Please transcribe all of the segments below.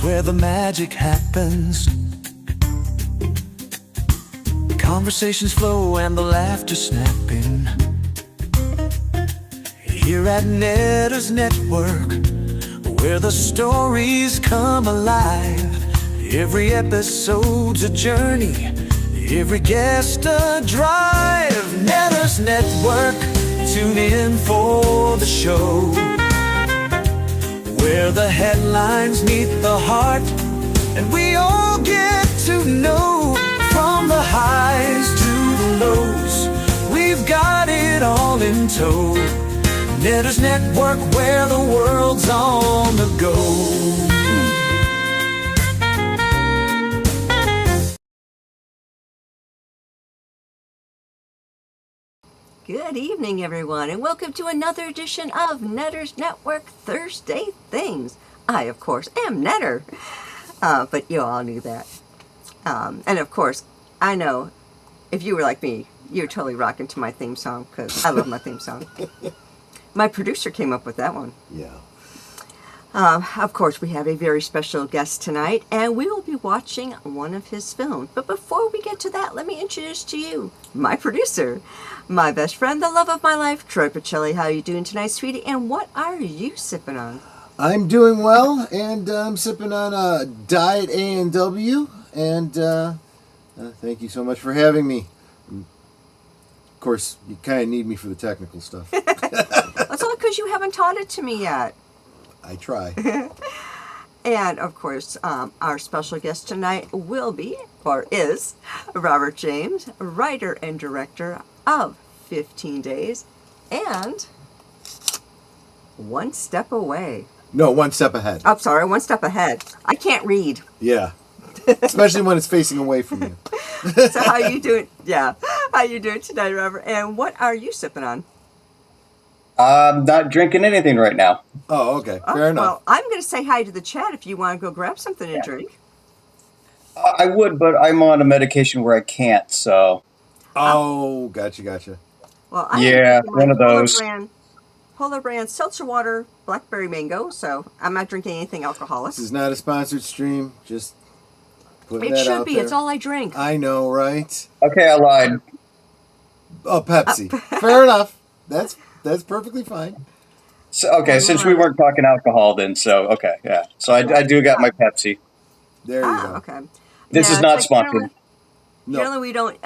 where the magic happens. Conversations flow and the laughter snapping. Here at Netter's Network, where the stories come alive. Every episode's a journey, every guest a drive. Netter's Network, tune in for the show, where the headlines meet the heart, and we all get to know. From the highs to the lows, we've got it all in tow. Netter's Network, where the world's on the go. Good evening, everyone, and welcome to another edition of Netter's Network Thursday Things. I, of course, am Netter, but you all knew that. And of course, I know if you were like me, you're totally rocking to my theme song, because I love my theme song. My producer came up with that one. Yeah. Of course, we have a very special guest tonight, and we will be watching one of his films. But before we get to that, let me introduce to you my producer, my best friend, the love of my life, Troy Pacelli. How are you doing tonight, sweetie? And what are you sipping on? I'm doing well, and I'm sipping on a Diet A&W, and thank you so much for having me. Of course, you kind of need me for the technical stuff. That's all because you haven't taught it to me yet. I try. And, of course, our special guest tonight will be, or is, Robert James, writer and director of 15 Days and One Step Away. No, one step ahead. I'm sorry, One Step Ahead. I can't read. Yeah. Especially when it's facing away from you. So how you doing? Yeah. How you doing tonight, Robert? And what are you sipping on? I'm not drinking anything right now. Oh, okay. Fair enough. Well, I'm going to say hi to the chat if you want to go grab something to drink. I would, but I'm on a medication where I can't, so. Oh, gotcha. Well, I Yeah, one of those. Polar brand seltzer water, blackberry mango, so I'm not drinking anything alcoholic. This is not a sponsored stream. Just putting that out there. It should be. It's all I drink. I know, right? Okay, I lied. Oh, Pepsi. Fair enough. That's perfectly fine. So, okay, since we weren't talking alcohol then, so, okay, yeah. So I do got my Pepsi. There you go. Okay. This is not sponsored. Generally, we don't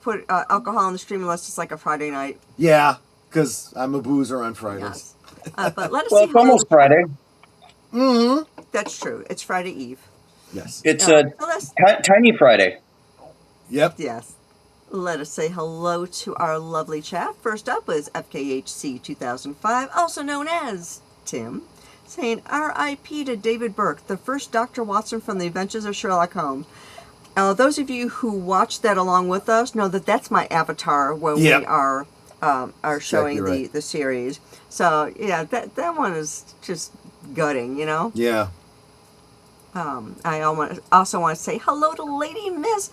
put alcohol on the stream unless it's like a Friday night. Yeah, because I'm a boozer on Fridays. Yes. But let us Well, see. it's almost Friday. Mm-hmm. That's true. It's Friday Eve. Yes. It's a tiny Friday. Yep. Yes. Let us say hello to our lovely chat. First up was FKHC 2005, also known as Tim, saying R.I.P. to David Burke, the first Dr. Watson from The Adventures of Sherlock Holmes. Those of you who watched that along with us know that that's my avatar when we are showing exactly right. the series. So, yeah, that one is just gutting, you know? Yeah. I also want to say hello to Lady Miss.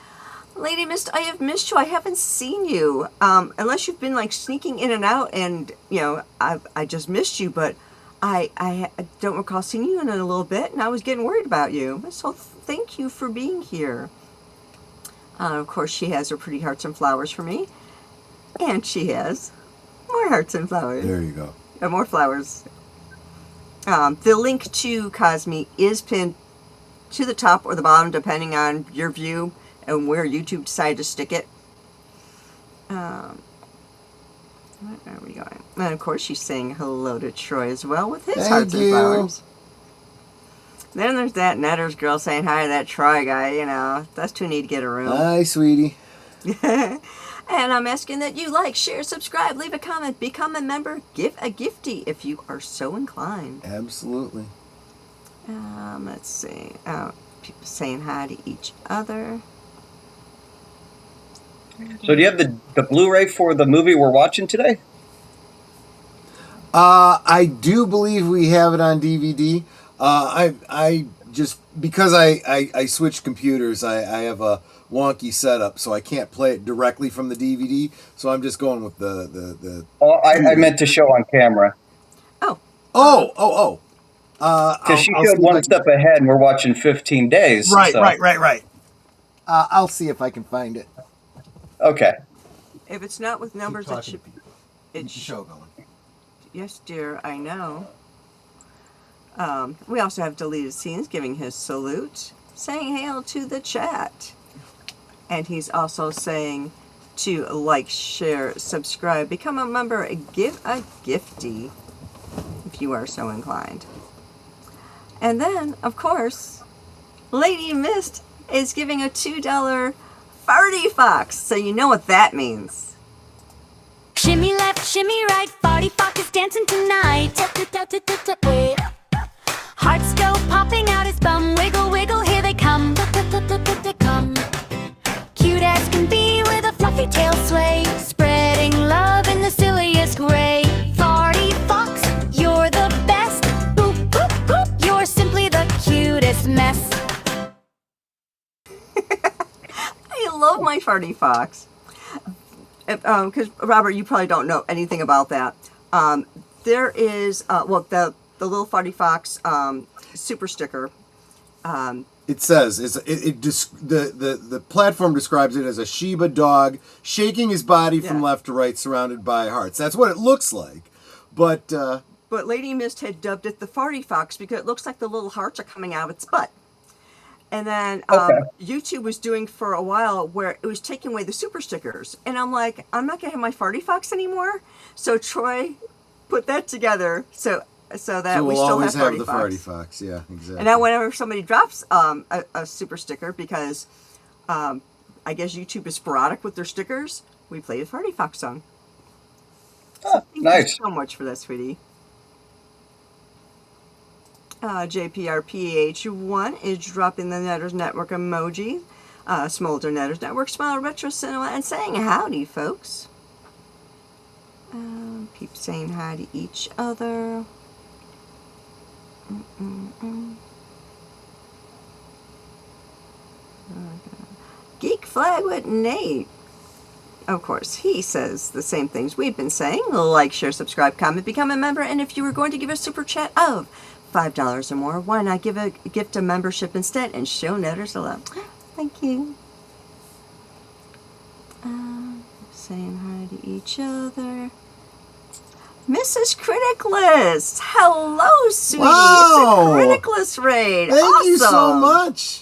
Lady Mist, I have missed you. I haven't seen you. Unless you've been like sneaking in and out and, you know, I just missed you, but I don't recall seeing you in a little bit, and I was getting worried about you. So thank you for being here. Of course, she has her pretty hearts and flowers for me. And she has more hearts and flowers. There you go. And more flowers. The link to Cosme is pinned to the top or the bottom, depending on your view and where YouTube decided to stick it. Where are we going? And of course, she's saying hello to Troy as well with his hearts and flowers. Then there's that Netter's girl saying hi to that Troy guy. You know, that's too neat to get a room. Hi, sweetie. And I'm asking that you like, share, subscribe, leave a comment, become a member, give a gifty if you are so inclined. Absolutely. Let's see. People saying hi to each other. So do you have the Blu-ray for the movie we're watching today? I do believe we have it on DVD. I just, because I switched computers, I have a wonky setup, so I can't play it directly from the DVD. So I'm just going with the Oh, I meant to show on camera. Oh. Oh. Because she I'll see showed if I one can- step ahead, and we're watching 15 days. Right, so. right. I'll see if I can find it. Okay. If it's not with numbers, it should. Keep It the sh- show going. Yes, dear, I know. We also have deleted scenes giving his salute, saying hail to the chat. And he's also saying to like, share, subscribe, become a member, give a gifty if you are so inclined. And then, of course, Lady Mist is giving a $2 farty fox, so you know what that means. Shimmy left, shimmy right, Farty Fox is dancing tonight. Wait. Hearts go popping out his bum, wiggle, wiggle, here they come. Come. Cute as can be with a fluffy tail sway, spreading love in the silliest way. Farty Fox, you're the best. Boop, boop, boop, you're simply the cutest mess. I love my farty fox. Because Robert, you probably don't know anything about that. There is the little farty fox super sticker. It says the platform describes it as a Shiba dog shaking his body from Yeah. left to right, surrounded by hearts. That's what it looks like, but But Lady Mist had dubbed it the farty fox because it looks like the little hearts are coming out of its butt. And then YouTube was doing for a while where it was taking away the super stickers. And I'm like, I'm not going to have my farty fox anymore. So Troy put that together so that so we we'll still always have have the fox. farty fox. Yeah, exactly. And now whenever somebody drops a super sticker, because I guess YouTube is sporadic with their stickers, we play the farty fox song. Thank Nice. you so much for that, sweetie. JPRPH1 is dropping the Netters Network emoji. Smolder Netters Network, Smile Retro Cinema, and saying howdy, folks. Keep saying hi to each other. Geek Flag with Nate. Of course, he says the same things we've been saying. Like, share, subscribe, comment, become a member, and if you were going to give a super chat of $5 or more, why not give a gift of membership instead and show Netters a love? Thank you. Saying hi to each other. Mrs. Critic List! Hello, sweetie! Wow. It's a Critic List raid! Thank you so Awesome. much.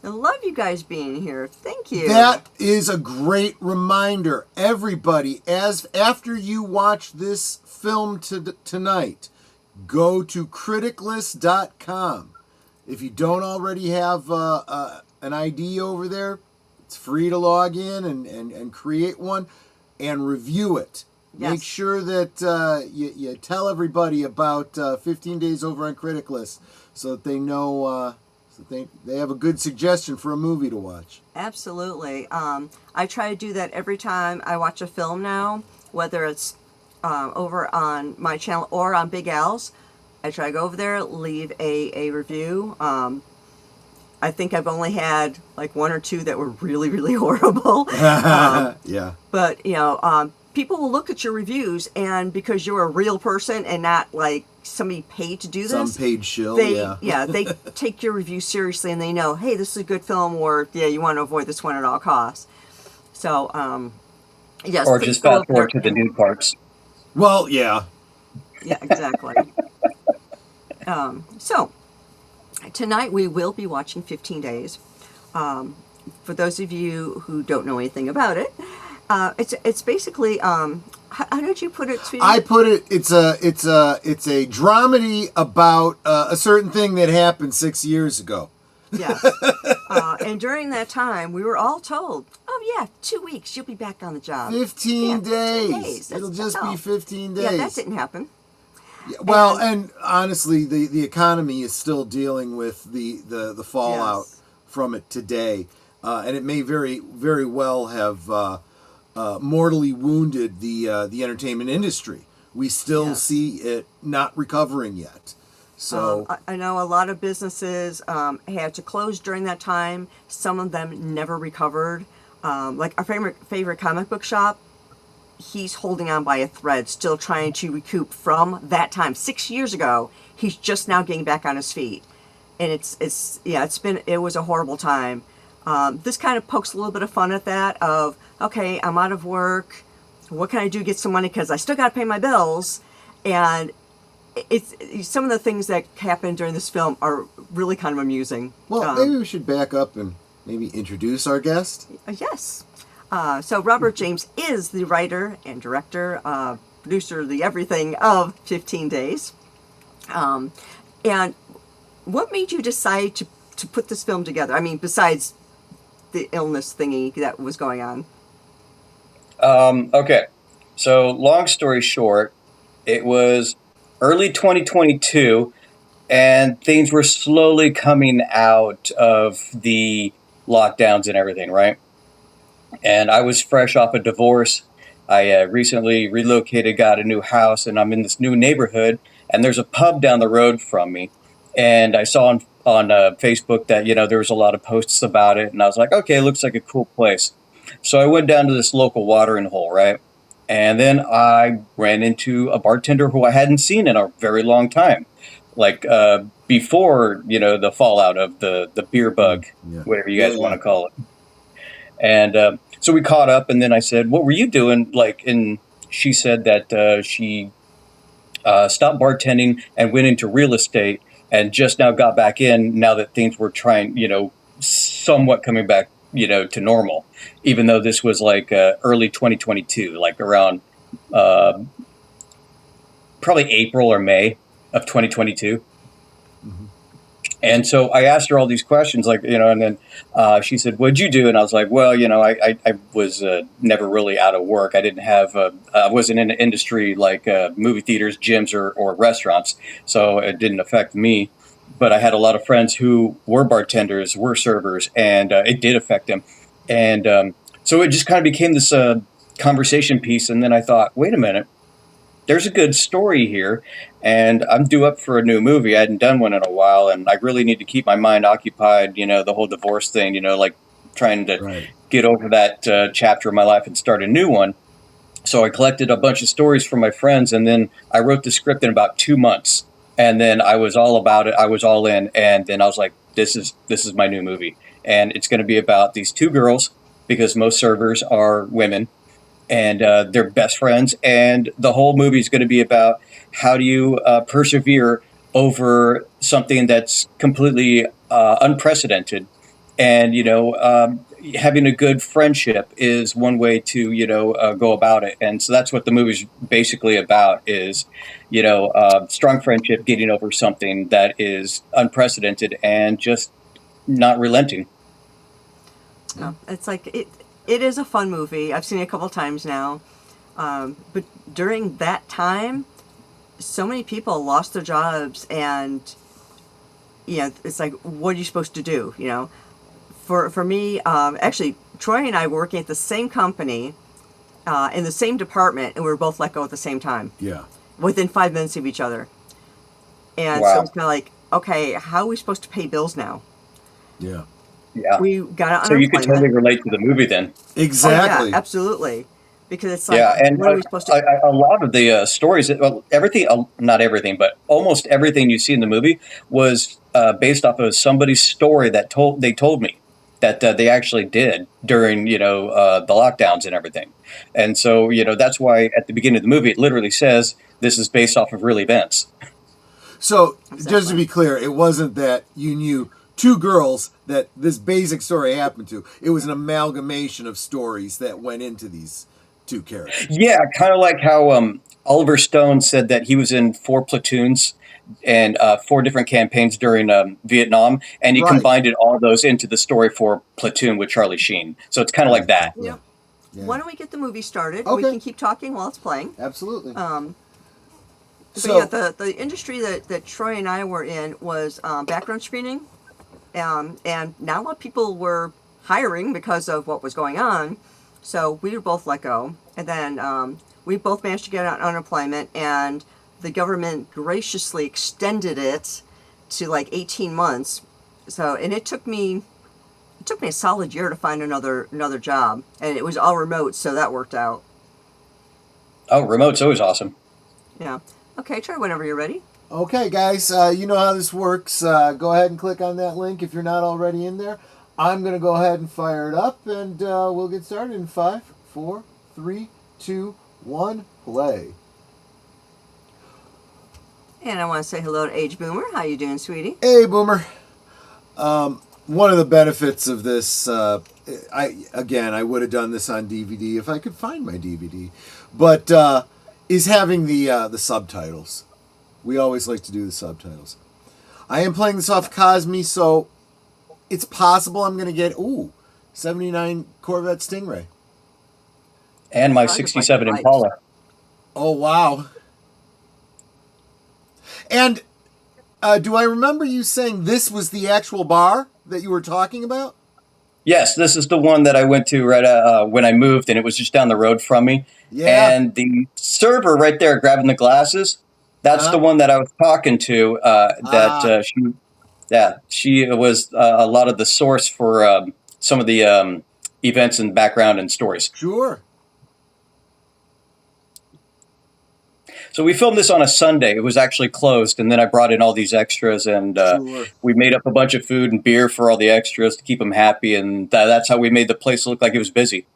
I love you guys being here. Thank you. That is a great reminder, everybody. After you watch this film tonight, go to criticlist.com. If you don't already have an ID over there, it's free to log in and create one and review it. Yes. Make sure that you tell everybody about 15 Days Over on Critic List so that they know, they have a good suggestion for a movie to watch. Absolutely. I try to do that every time I watch a film now, whether it's over on my channel or on Big Al's. I try to go over there, leave a review. I think I've only had like one or two that were really, really horrible. Yeah. But, people will look at your reviews, and because you're a real person and not like somebody paid to do this, Some paid shill, they take your review seriously, and they know, hey, this is a good film, or you want to avoid this one at all costs. So, yes. Or please just go fast up there forward to the and- nude parts. Well, yeah. Yeah, exactly. So, tonight we will be watching 15 Days. For those of you who don't know anything about it, it's basically how did you put it, sweetie? I put it. It's a dramedy about a certain thing that happened 6 years ago. Yes. And during that time, we were all told, oh yeah, 2 weeks, you'll be back on the job. 15 days. 15 days. It'll That's just all. be 15 days. Yeah, that didn't happen. Well, and honestly, the economy is still dealing with the fallout Yes. from it today, and it may very very well have mortally wounded the entertainment industry. We still Yes. see it not recovering yet. So I know a lot of businesses had to close during that time. Some of them never recovered. Like our favorite comic book shop, he's holding on by a thread, still trying to recoup from that time 6 years ago. He's just now getting back on his feet, and it was a horrible time. This kind of pokes a little bit of fun at that of, okay, I'm out of work, what can I do to get some money, because I still got to pay my bills. And it's some of the things that happen during this film are really kind of amusing. Well, maybe we should back up and maybe introduce our guest. Yes. So Robert James is the writer and director, producer, the everything of 15 Days. And what made you decide to put this film together? I mean, besides the illness thingy that was going on. Okay. So long story short, it was early 2022, and things were slowly coming out of the lockdowns and everything, right? And I was fresh off a divorce. I recently relocated, got a new house, and I'm in this new neighborhood, and there's a pub down the road from me. And I saw on Facebook that, there was a lot of posts about it, and I was like, okay, it looks like a cool place. So I went down to this local watering hole, right? And then I ran into a bartender who I hadn't seen in a very long time, like before, the fallout of the beer bug, whatever you guys want to call it. And so we caught up, and then I said, what were you doing? And she said that she stopped bartending and went into real estate and just now got back in now that things were somewhat coming back, to normal, even though this was early 2022, around probably April or May of 2022. Mm-hmm. And so I asked her all these questions, and then she said, what'd you do? And I was like, well, I was never really out of work. I didn't have, I wasn't in an industry like movie theaters, gyms, or restaurants. So it didn't affect me. But I had a lot of friends who were bartenders, were servers, and it did affect them. And so it just kind of became this conversation piece. And then I thought, wait a minute, there's a good story here. And I'm due up for a new movie. I hadn't done one in a while, and I really need to keep my mind occupied, the whole divorce thing, trying to get over that chapter of my life and start a new one. So I collected a bunch of stories from my friends, and then I wrote the script in about 2 months. And then I was all about it. I was all in. And then I was like, this is my new movie. And it's going to be about these two girls, because most servers are women, and they're best friends. And the whole movie is going to be about how do you persevere over something that's completely unprecedented. And, having a good friendship is one way to, go about it. And so that's what the movie's basically about is, strong friendship, getting over something that is unprecedented and just not relenting. No, it's it is a fun movie. I've seen it a couple times now. But during that time, so many people lost their jobs, and, it's like, what are you supposed to do, For me, actually, Troy and I were working at the same company, in the same department, and we were both let go at the same time. Yeah. Within 5 minutes of each other. And Wow. so it's kind of like, okay, how are we supposed to pay bills now? Yeah. Yeah. We got So you could totally relate to the movie then. Exactly. Oh, yeah, absolutely. Because it's like, Yeah, and what are we supposed to a lot of the stories, well, everything, not everything, but almost everything you see in the movie was based off of somebody's story that they told me that they actually did during, the lockdowns and everything. And so, that's why at the beginning of the movie, it literally says this is based off of real events. So, Exactly. just to be clear, it wasn't that you knew two girls that this basic story happened to. It was an amalgamation of stories that went into these two characters. Yeah, kind of like how Oliver Stone said that he was in 4 platoons and 4 different campaigns during Vietnam, and he Right. combined all those into the story for Platoon with Charlie Sheen. So it's kind of like that. Yeah. Yeah. Why don't we get the movie started? Okay. We can keep talking while it's playing. Absolutely. But So- yeah, the industry that Troy and I were in was background screening. And not a lot of people were hiring because of what was going on. So we were both let go. And then we both managed to get on unemployment, and the government graciously extended it to 18 months. So, and it took me a solid year to find another job, and it was all remote, so that worked out. Oh, remote's always awesome. Yeah. Okay, try whenever you're ready. Okay, guys, you know how this works. Go ahead and click on that link if you're not already in there. I'm going to go ahead and fire it up, and we'll get started in 5, 4, 3, 2, 1, play. And I want to say hello to Age Boomer. How you doing, sweetie? Hey, Boomer. One of the benefits of this, I would have done this on DVD if I could find my DVD, but is having the subtitles. We always like to do the subtitles. I am playing this off Cosme, so it's possible I'm going to get 79 Corvette Stingray. And my Sounded like 67 a bike. Impala. Oh wow! And do I remember you saying this was the actual bar that you were talking about? Yes, this is the one that I went to right when I moved, and it was just down the road from me. Yeah. And the server right there grabbing the glasses, that's Uh-huh. the one that I was talking to. She was a lot of the source for some of the events and background and stories. Sure. So we filmed this on a Sunday. It was actually closed, and then I brought in all these extras, and Sure. we made up a bunch of food and beer for all the extras to keep them happy, and that's how we made the place look like it was busy.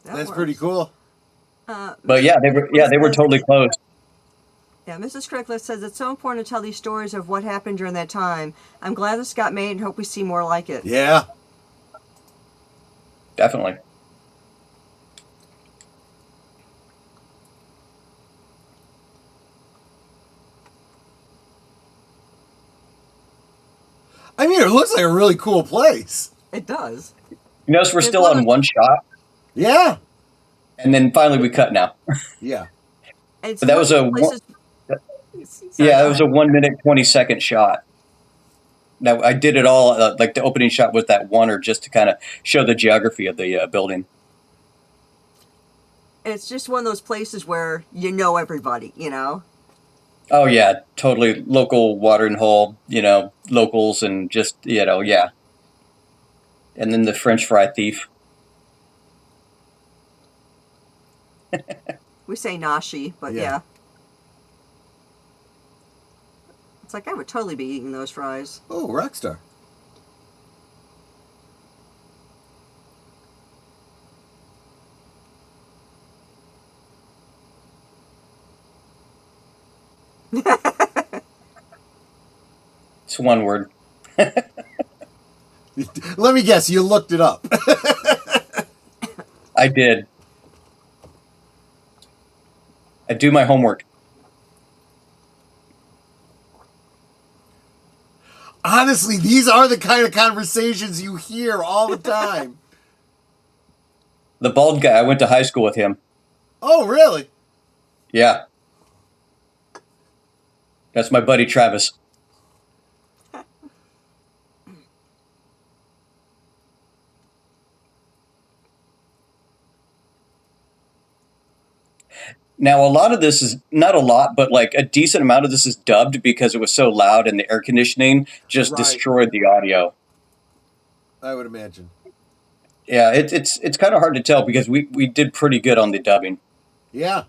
That That's works. pretty cool. But yeah, they were totally closed. Yeah, Mrs. Crickless says it's so important to tell these stories of what happened during that time. I'm glad this got made and hope we see more like it. Yeah. Definitely. I mean, it looks like a really cool place. It does. You notice we're There's still one on of- one shot, Yeah. and then finally we cut now. Yeah. It's But that one was of the a places- Sorry, Yeah, go it was a ahead. 1 minute 20-second shot. Now I did it all like the opening shot was that one, or just to kind of show the geography of the building. It's just one of those places where you know everybody, you know? Oh yeah, totally local watering hole, locals, and just yeah. And then the French fry thief. We say nashi, but Yeah. yeah. It's like I would totally be eating those fries. Oh, Rockstar. It's one word. Let me guess, you looked it up. I did. I do my homework. Honestly, these are the kind of conversations you hear all the time. The bald guy, I went to high school with him. Oh, really? Yeah. That's my buddy Travis. Now, a lot of this is not a lot, but like a decent amount of this is dubbed because it was so loud and the air conditioning just Right. destroyed the audio. I would imagine. Yeah, it's kind of hard to tell because we did pretty good on the dubbing. Yeah.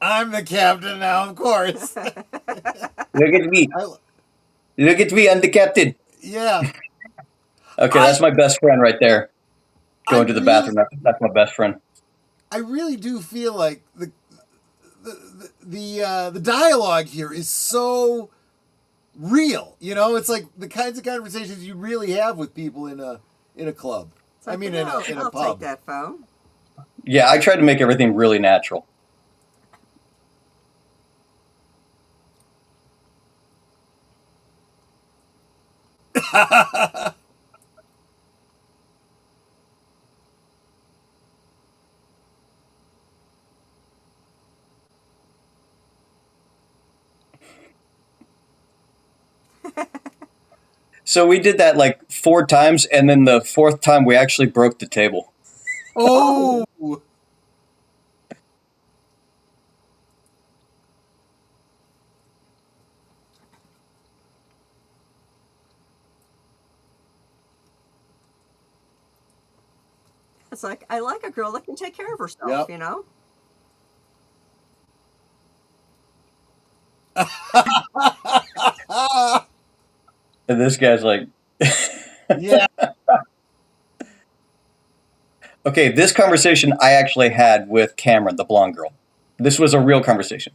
I'm the captain now, of course. Look at me. I, Look at me. I'm the captain. yeah. Okay, that's my best friend right there. Going to the really- bathroom. That's my best friend. I really do feel like the dialogue here is so real. You know, it's like the kinds of conversations you really have with people in a club. It's like, I mean, in a I'll pub. take that phone. Yeah, I tried to make everything really natural. So we did that like 4 times, and then the 4th time we actually broke the table. Oh. It's like, I like a girl that can take care of herself, Yep. you know? And this guy's like, Yeah. okay, this conversation I actually had with Cameron, the blonde girl. This was a real conversation.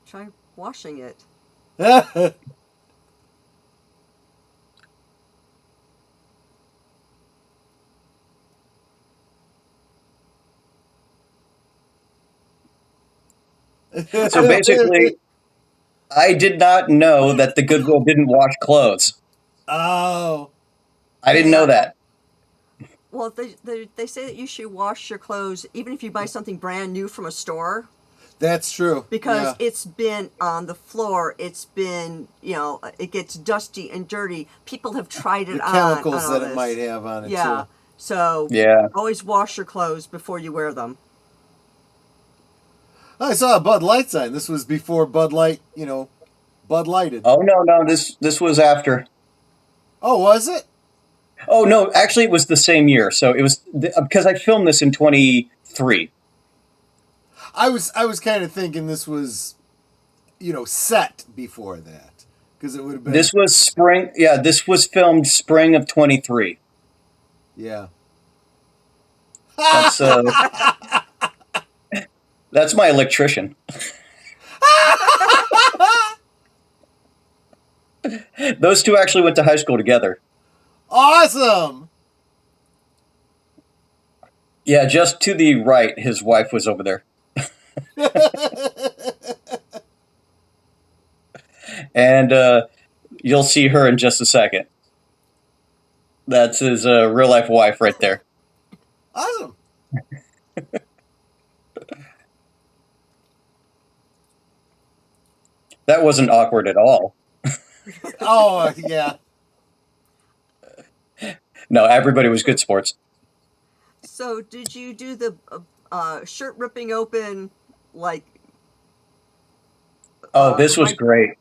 Try washing it. So basically, I did not know that the Goodwill didn't wash clothes. Oh. I didn't know that. Well, they say that you should wash your clothes even if you buy something brand new from a store, That's true. because Yeah. it's been on the floor. It's been, you know, it gets dusty and dirty. People have tried it The on. chemicals on that all it this. might have on it Yeah. too. So Yeah. always wash your clothes before you wear them. I saw a Bud Light sign. This was before Bud Light, Bud Lighted. Oh no, this was after. Oh, was it? Oh no, actually, it was the same year. So it was because I filmed this in 23. I was kind of thinking this was, set before that, because it would have been. This was spring. Yeah, this was filmed spring of 23. Yeah. That's that's my electrician. Those two actually went to high school together. Awesome. Yeah, just to the right, his wife was over there. And you'll see her in just a second. That's his real life wife right there. Awesome. That wasn't awkward at all. Oh, yeah. No, everybody was good sports. So did you do the shirt ripping open, like? Oh, this was great.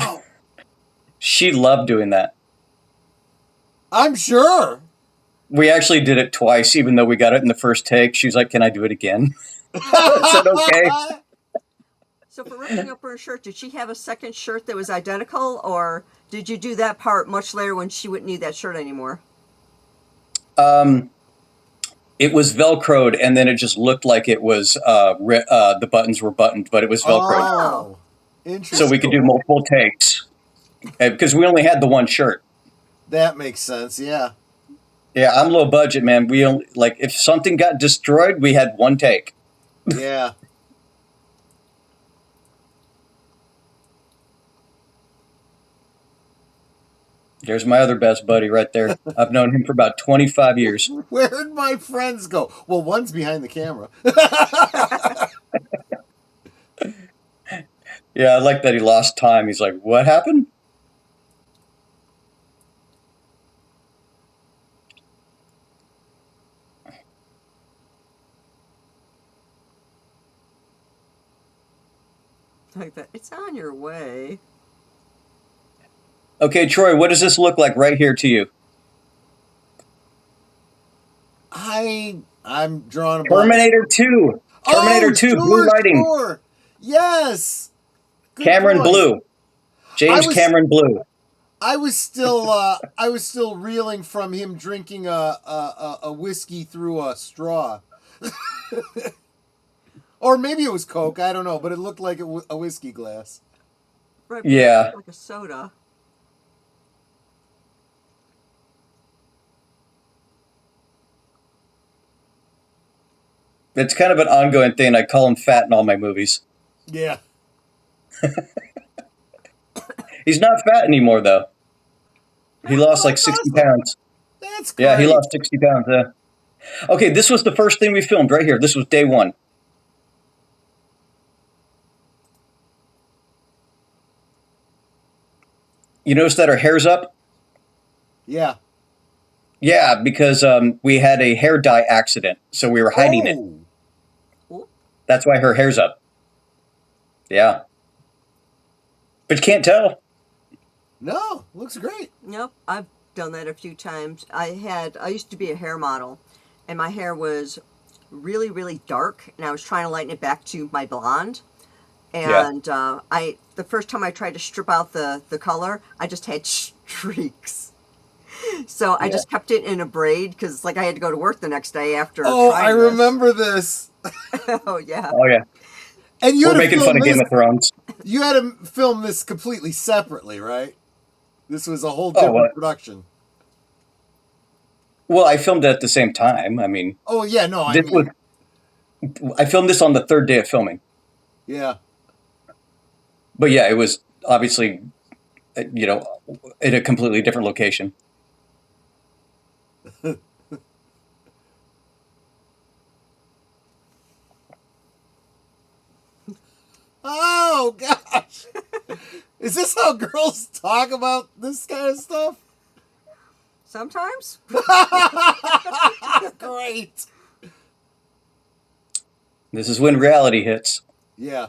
Oh, She loved doing that. I'm sure. We actually did it twice, even though we got it in the first take. She's like, "Can I do it again?" I said, "Okay." So for ripping up her shirt, did she have a second shirt that was identical, or did you do that part much later when she wouldn't need that shirt anymore? It was Velcroed, and then it just looked like it was the buttons were buttoned, but it was Velcroed, Oh, interesting. so we could do multiple takes because we only had the one shirt. That makes sense. Yeah. Yeah, I'm low budget, man. We only if something got destroyed, we had one take. Yeah. There's my other best buddy right there. I've known him for about 25 years. Where'd my friends go? Well, one's behind the camera. Yeah, I like that he lost time. He's like, "What happened?" Like that. It's on your way. Okay, Troy, what does this look like right here to you? I'm drawing a blank. Terminator 2. Terminator 2, blue lighting. Sure. Yes. Good Cameron point. Blue. James Cameron Blue. I was still reeling from him drinking a whiskey through a straw. Or maybe it was Coke, I don't know, but it looked like a whiskey glass. Right. Yeah. Like a soda. It's kind of an ongoing thing. I call him fat in all my movies. Yeah. He's not fat anymore, though. He lost like 60 awesome. pounds. That's great. Yeah, he lost 60 pounds. Okay, this was the first thing we filmed right here. This was day one. You notice that her hair's up? Yeah. Yeah, because we had a hair dye accident, so we were hiding it. Oh. Oop. That's why her hair's up. Yeah. But you can't tell. No, looks great. Nope, I've done that a few times. I used to be a hair model, and my hair was really, really dark, and I was trying to lighten it back to my blonde. And the first time I tried to strip out the color, I just had streaks. So I just kept it in a braid because, like, I had to go to work the next day after. Oh, I trying this. remember this. Oh yeah. Oh, yeah. And you We're had to making film fun of this. Game of Thrones. You had to film this completely separately, right? This was a whole different what? production. Well, I filmed it at the same time. I mean, Oh yeah, no, I this mean, I filmed this on the third day of filming. yeah. But yeah, it was obviously, in a completely different location. Oh gosh, is this how girls talk about this kind of stuff? Sometimes. Great. This is when reality hits. Yeah.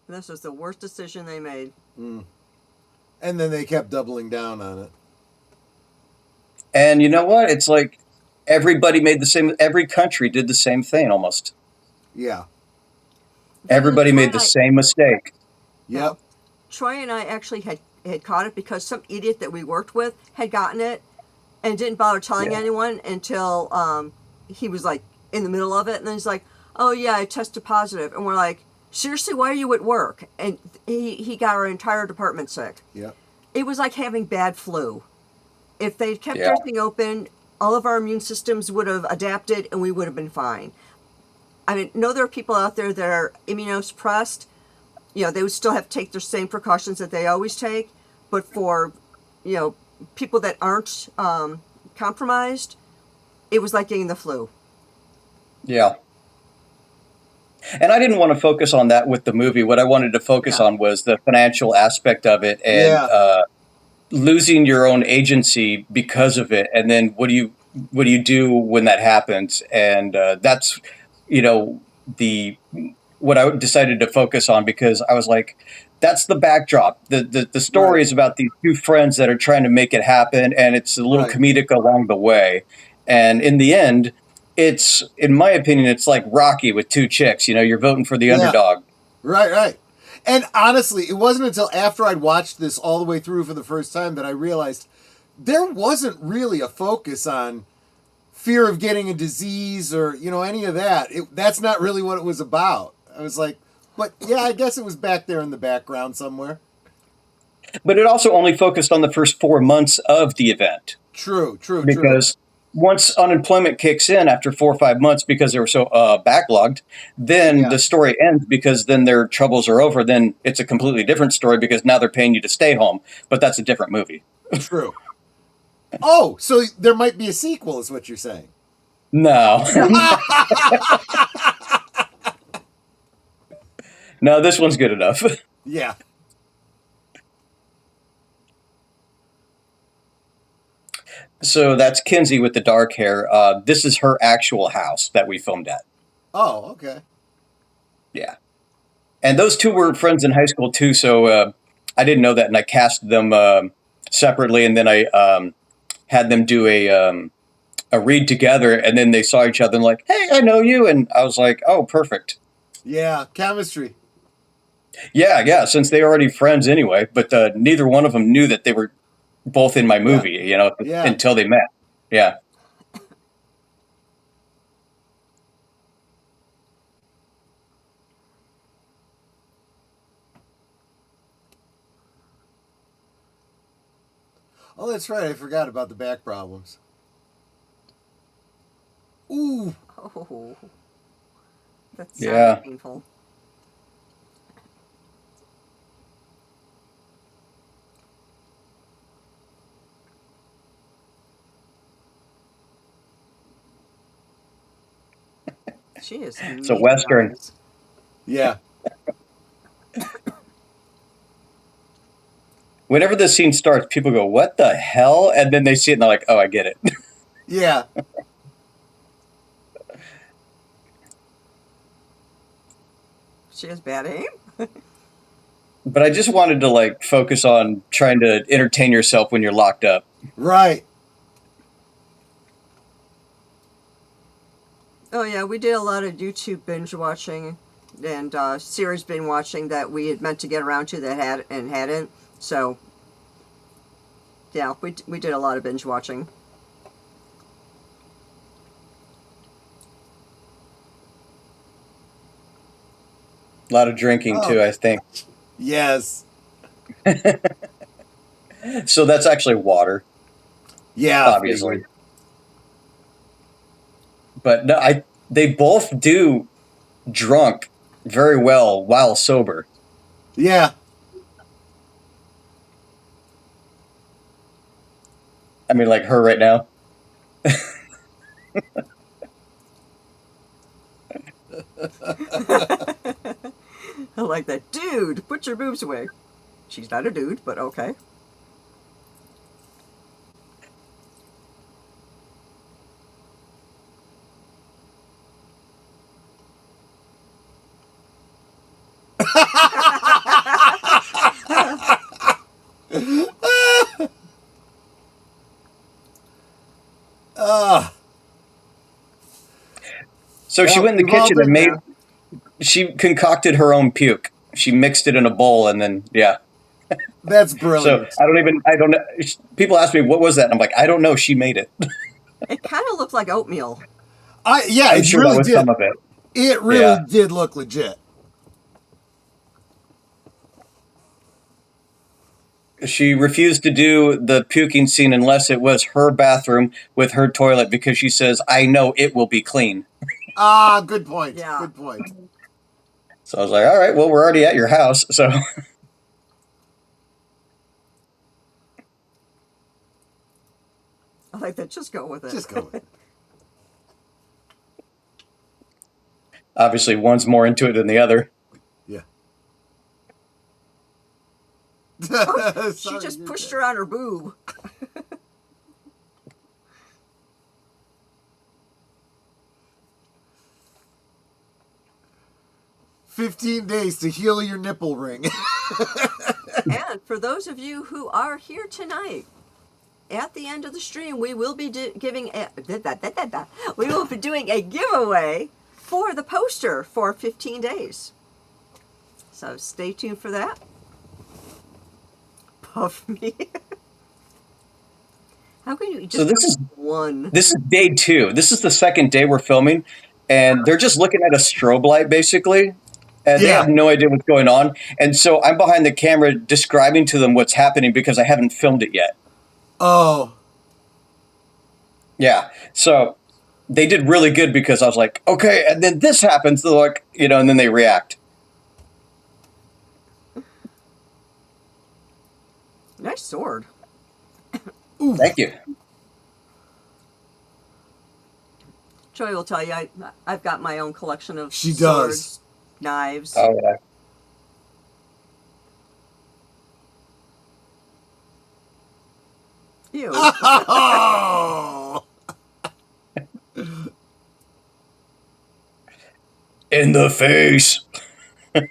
This was the worst decision they made. And then they kept doubling down on it. And you know what? It's like everybody made the same. Every country did the same thing almost. Yeah. Everybody Troy made and the I- same mistake. Yep. Troy and I actually had caught it because some idiot that we worked with had gotten it and didn't bother telling Yeah. anyone until he was like in the middle of it, and then he's like, "Oh yeah, I tested positive," and we're like, "Seriously, why are you at work?" And he got our entire department sick. Yep. It was like having bad flu. If they'd kept Yeah. everything open, all of our immune systems would have adapted and we would have been fine. I mean, know there are people out there that are immunosuppressed. They would still have to take the same precautions that they always take. But for, people that aren't compromised, it was like getting the flu. Yeah. And I didn't want to focus on that with the movie. What I wanted to focus on was the financial aspect of it and Yeah. Losing your own agency because of it. And then what do you do when that happens? And that's, what I decided to focus on, because I was like, that's the backdrop. The story is about these two friends that are trying to make it happen, and it's a little comedic along the way. And in the end, it's, in my opinion, it's like Rocky with two chicks. You're voting for the underdog. Right. And honestly, it wasn't until after I'd watched this all the way through for the first time that I realized there wasn't really a focus on fear of getting a disease or, any of that. That's not really what it was about. I was like, but yeah, I guess it was back there in the background somewhere. But it also only focused on the first 4 months of the event. True. Because once unemployment kicks in after 4 or 5 months because they were so backlogged, then the story ends because then their troubles are over. Then it's a completely different story because now they're paying you to stay home. But that's a different movie. True. Oh, so there might be a sequel is what you're saying. No. No, this one's good enough. Yeah. So that's Kinsey with the dark hair. This is her actual house that we filmed at. Oh, okay. Yeah. And those two were friends in high school too, so I didn't know that, and I cast them separately, and then I had them do a read together, and then they saw each other and like, hey, I know you, and I was like, oh, perfect. Yeah, chemistry. Yeah, since they were already friends anyway, but neither one of them knew that they were both in my movie, until they met. Yeah. Oh, that's right. I forgot about the back problems. Ooh. Oh. That sounds Yeah. painful. She is It's a making Western. eyes. Yeah. Whenever the scene starts, people go, "What the hell?" And then they see it and they're like, "Oh, I get it." Yeah. She has bad aim. But I just wanted to like focus on trying to entertain yourself when you're locked up. Right. Oh yeah, we did a lot of YouTube binge watching and series binge watching that we had meant to get around to that had and hadn't. So yeah, we did a lot of binge watching. A lot of drinking Oh. too, I think. Yes. So that's actually water, Yeah. obviously. figured. But no, they both do drunk very well while sober. Yeah. I mean, like her right now. I like that. Dude, put your boobs away. She's not a dude, but okay. Ah. So she Well, went in the we've all kitchen and been made. there. She concocted her own puke. She mixed it in a bowl and then yeah. That's So brilliant. I don't know. People ask me what was that. And I'm like, I don't know. She made it. It kind of looked like oatmeal. Yeah, I'm it sure really that was did. some of it. It really Yeah. did look legit. She refused to do the puking scene unless it was her bathroom with her toilet because she says, I know it will be clean. Ah, good point. Yeah. Good point. So I was like, all right, well, we're already at your house. So I like that. Just go with it. Just go with it. obviously one's more into it than the other. Yeah. She just pushed her on her boob. 15 days to heal your nipple ring. And for those of you who are here tonight, at the end of the stream, we will be giving a, we will be doing a giveaway for the poster for 15 days. So stay tuned for that. Puff me. How can you just So this is one? This is day 2. This is the second day we're filming, and they're just looking at a strobe light basically, and they Yeah. have no idea what's going on. And so I'm behind the camera describing to them what's happening because I haven't filmed it yet. Oh. Yeah. So they did really good because I was like, okay, and then this happens. They're like, and then they react. Nice sword. Thank you. Joy will tell you I've got my own collection of She swords, does. knives. Oh, yeah. Ew. Oh. In the face. I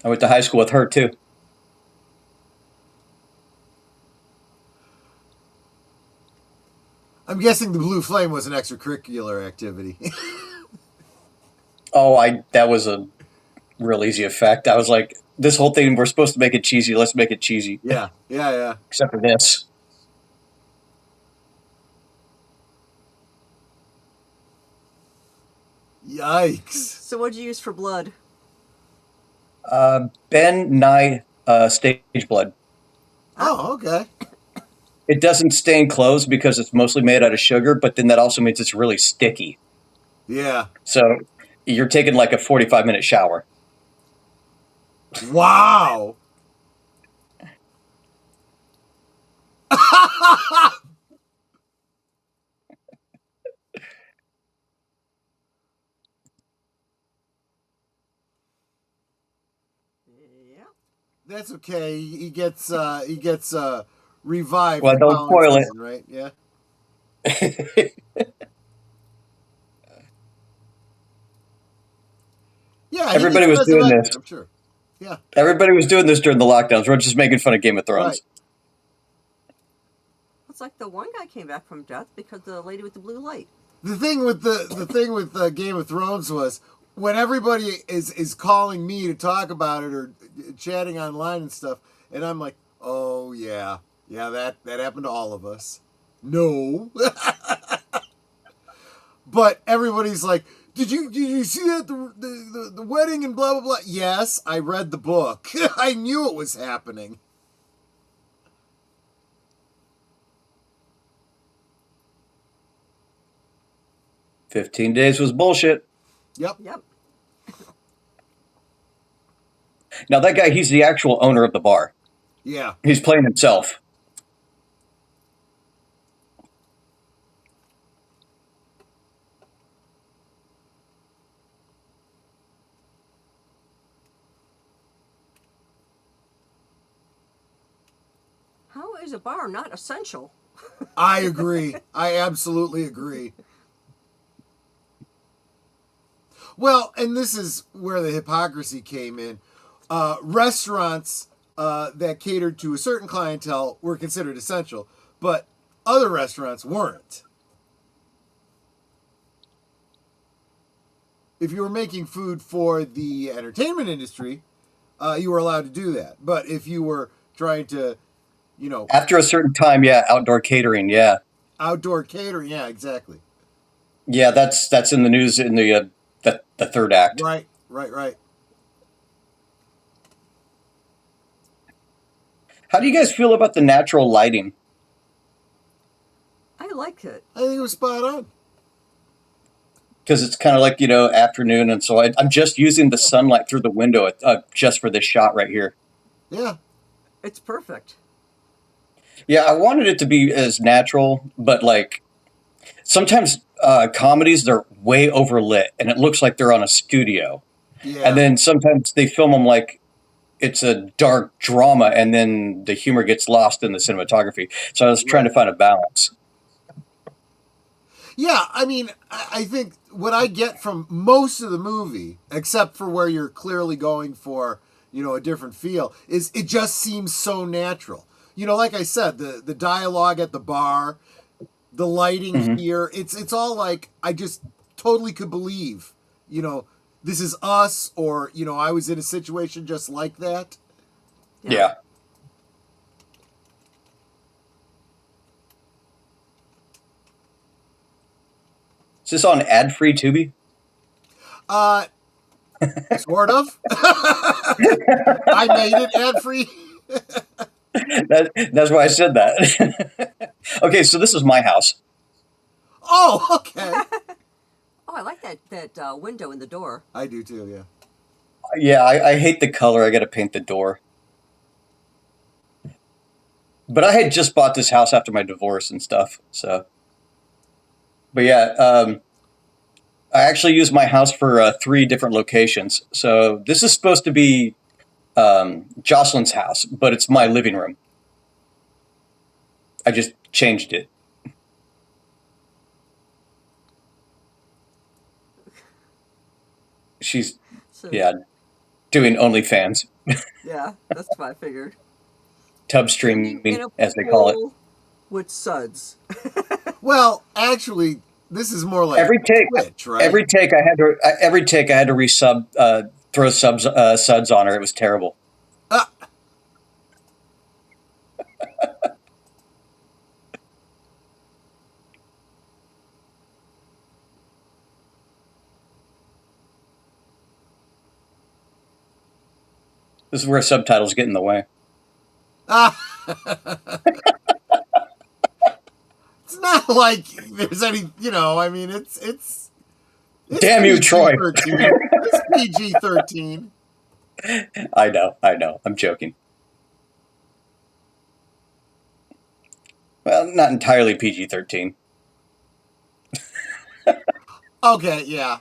went to high school with her too. I'm guessing the blue flame was an extracurricular activity. Oh, that was a real easy effect. I was like, this whole thing, we're supposed to make it cheesy. Let's make it cheesy. Yeah. Except for this. Yikes. So what'd you use for blood? Ben Nye stage blood. Oh, okay. It doesn't stain clothes because it's mostly made out of sugar, but then that also means it's really sticky. Yeah. So you're taking like a 45-minute shower. Wow. Yeah. That's okay. He gets revived Well, for don't pollen spoil it. season, right? Yeah. Yeah, he Everybody gets was doing resurrected, this. I'm sure. Yeah. Everybody was doing this during the lockdowns. We're just making fun of Game of Right. Thrones. It's like the one guy came back from death because the lady with the blue light. The thing with Game of Thrones was when everybody is calling me to talk about it or chatting online and stuff, and I'm like, oh yeah, that happened to all of us. No, but everybody's like, did you see that the wedding and blah blah blah? Yes, I read the book. I knew it was happening. 15 days was bullshit. Yep. Yep. Now that guy, he's the actual owner of the bar. Yeah. He's playing himself. How is a bar not essential? I agree. I absolutely agree. Well, and this is where the hypocrisy came in. Restaurants that catered to a certain clientele were considered essential, but other restaurants weren't. If you were making food for the entertainment industry, you were allowed to do that. But if you were trying to, After a certain time, yeah, outdoor catering, yeah. outdoor catering, yeah, exactly. Yeah, that's in the news in the third act. Right, right, right. How do you guys feel about the natural lighting? I like it. I think it was spot on. Because it's kind of like, afternoon, and so I'm just using the sunlight through the window just for this shot right here. Yeah. It's perfect. Yeah, I wanted it to be as natural, but like sometimes comedies, they're way overlit and it looks like they're on a studio. Yeah. And then sometimes they film them like it's a dark drama and then the humor gets lost in the cinematography. So I was trying to find a balance. Yeah, I mean, I think what I get from most of the movie, except for where you're clearly going for, a different feel, is it just seems so natural. Like I said, the dialogue at the bar, the lighting here, it's all like I just totally could believe, this is us, or I was in a situation just like that. Yeah. Is this on ad-free Tubi? Sort of. I made it ad free. That's why I said that. Okay, so this is my house. Oh, okay. Oh, I like that window in the door. I do too. Yeah. Yeah, I hate the color. I got to paint the door. But I had just bought this house after my divorce and stuff. So, but yeah, I actually used my house for 3 different locations. So this is supposed to be Jocelyn's house, but it's my living room. I just changed it. She's So, doing OnlyFans, yeah, that's what I figured. tub Swimming in streaming a as they call it. pool with suds. Well, actually, this is more like Every take, Twitch, right? every take I had to resub, throw suds on her. It was terrible. Ah, This is where subtitles get in the way. it's not like there's any, I mean, it's Damn you, Troy. It's PG-13. I know. I'm joking. Well, not entirely PG-13. Okay, yeah.